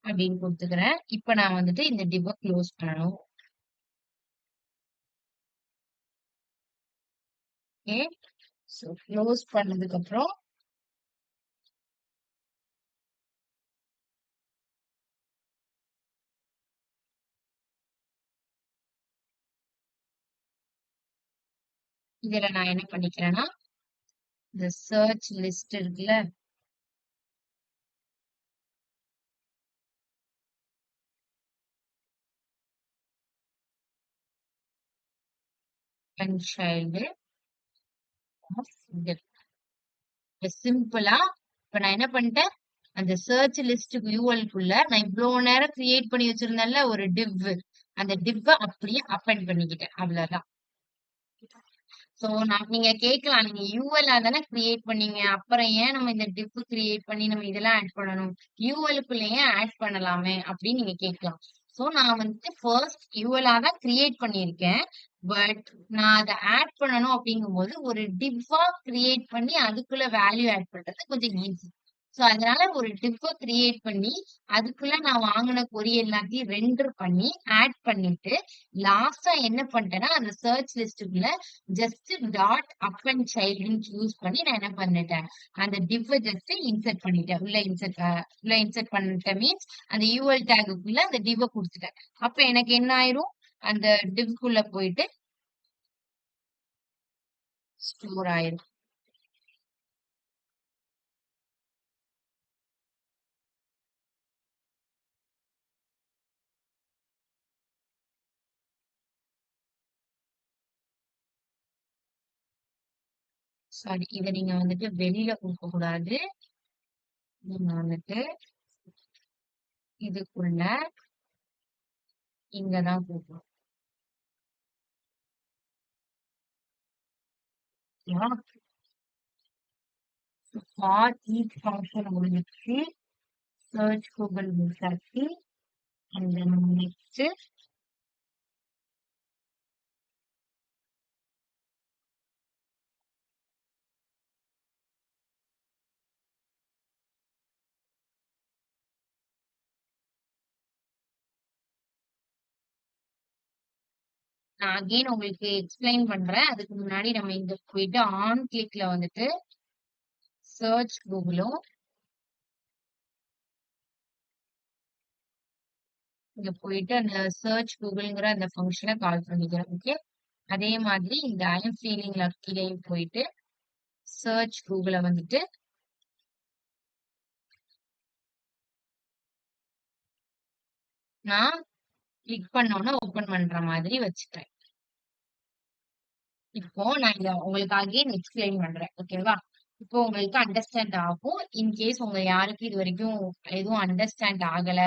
A: அப்படின்னு குடுத்துக்கிறேன். இப்ப நான் வந்துட்டு இந்த டிவ்வ க்ளோஸ் பண்ணணும். ஓகே. சோ க்ளோஸ் பண்ணதுக்கு அப்புறம் இதுல நான் என்ன பண்ணிக்கிறேன்னா, இந்த சர்ச் லிஸ்ட் இருக்குல்ல, சைல்டு சிம்பிளா இப்ப நான் என்ன பண்ணிட்டேன், அந்த சர்ச் லிஸ்ட் யூஎல்குள்ள நான் இவ்வளவு நேரம் கிரியேட் பண்ணி வச்சிருந்தேன்ல ஒரு டிவ், அந்த டிவ்வ அப்படியே அப்பெண்ட் பண்ணிக்கிட்டேன். அவ்வளவுதான். சோ நீங்க கேட்கலாம், நீங்க யூஎல் தானே கிரியேட் பண்ணீங்க, அப்புறம் ஏன் நம்ம இந்த டிவ் கிரியேட் பண்ணி நம்ம இதெல்லாம் ஆட் பண்ணணும், யூஎல்குள்ள ஏன் ஆட் பண்ணலாமே அப்படின்னு நீங்க கேட்கலாம். சோ நான் வந்துட்டு ஃபர்ஸ்ட் யூஎல் தான் கிரியேட் பண்ணியிருக்கேன். பட் நான் அதை ஆட் பண்ணணும் அப்படிங்கும்போது ஒரு டிவ்வா கிரியேட் பண்ணி அதுக்குள்ள வேல்யூ ஆட் பண்றது கொஞ்சம் ஈஸி. சோ அதனால ஒரு டிவ்வ கிரியேட் பண்ணி அதுக்குள்ள நான் வாங்கின கொரி எல்லாத்தையும் ரெண்டர் பண்ணி ஆட் பண்ணிட்டு லாஸ்டா என்ன பண்ணிட்டேன்னா, அந்த சர்ச் லிஸ்டுக்குள்ள ஜஸ்ட் டாட் அப் அண்ட் சைல்டுன்னு சூஸ் பண்ணி நான் என்ன பண்ணிட்டேன், அந்த டிவ்வ ஜஸ்ட் இன்சர்ட் பண்ணிட்டேன். உள்ள இன்சர்ட் பண்ணிட்டேன் மீன்ஸ் அந்த யூஎல் டேகுக்குள்ள அந்த டிவ்வ குடுத்துட்டேன். அப்ப எனக்கு என்ன ஆயிரும், அந்த டிவ்க்குள்ள போயிட்டு ஸ்டோர் ஆயிரும். சாரி, இத நீங்க வந்துட்டு வெளியில குடுக்க கூடாது. நீங்க வந்துட்டு இதுக்குள்ள இங்கதான் குடுக்கணும். ஃபார் ஈச் ஃபங்க்ஷன் முடிஞ்சிச்சு. சர்ச் கூகுள் முடிச்சாச்சு. அண்ட் தென் நெக்ஸ்ட் நான் அகைன் உங்களுக்கு எக்ஸ்பிளைன் பண்றேன். அதுக்கு முன்னாடி நம்ம இங்க போயிட்டு ஆன் கிளிக்ல வந்துட்டு சர்ச் கூகுளும் இங்க போயிட்டு அந்த சர்ச் கூகுள்ங்கிற அந்த ஃபங்க்ஷனை கால் பண்ணிக்கிறேன். ஓகே. அதே மாதிரி இந்த ஐ எம் ஃபீலிங் லக்கிலையும் போயிட்டு சர்ச் கூகுளை வந்துட்டு நான் கிளிக் பண்ணோன்னு ஓபன் பண்ற மாதிரி வச்சுக்கிறேன். இப்போ நான் இத உங்களுக்கு அகைன் எக்ஸ்பிளைன் பண்றேன். ஓகேவா? இப்போ உங்களுக்கு அண்டர்ஸ்டாண்ட் ஆகும். இன்கேஸ் உங்க யாருக்கு இது வரைக்கும் எதுவும் அண்டர்ஸ்டாண்ட் ஆகல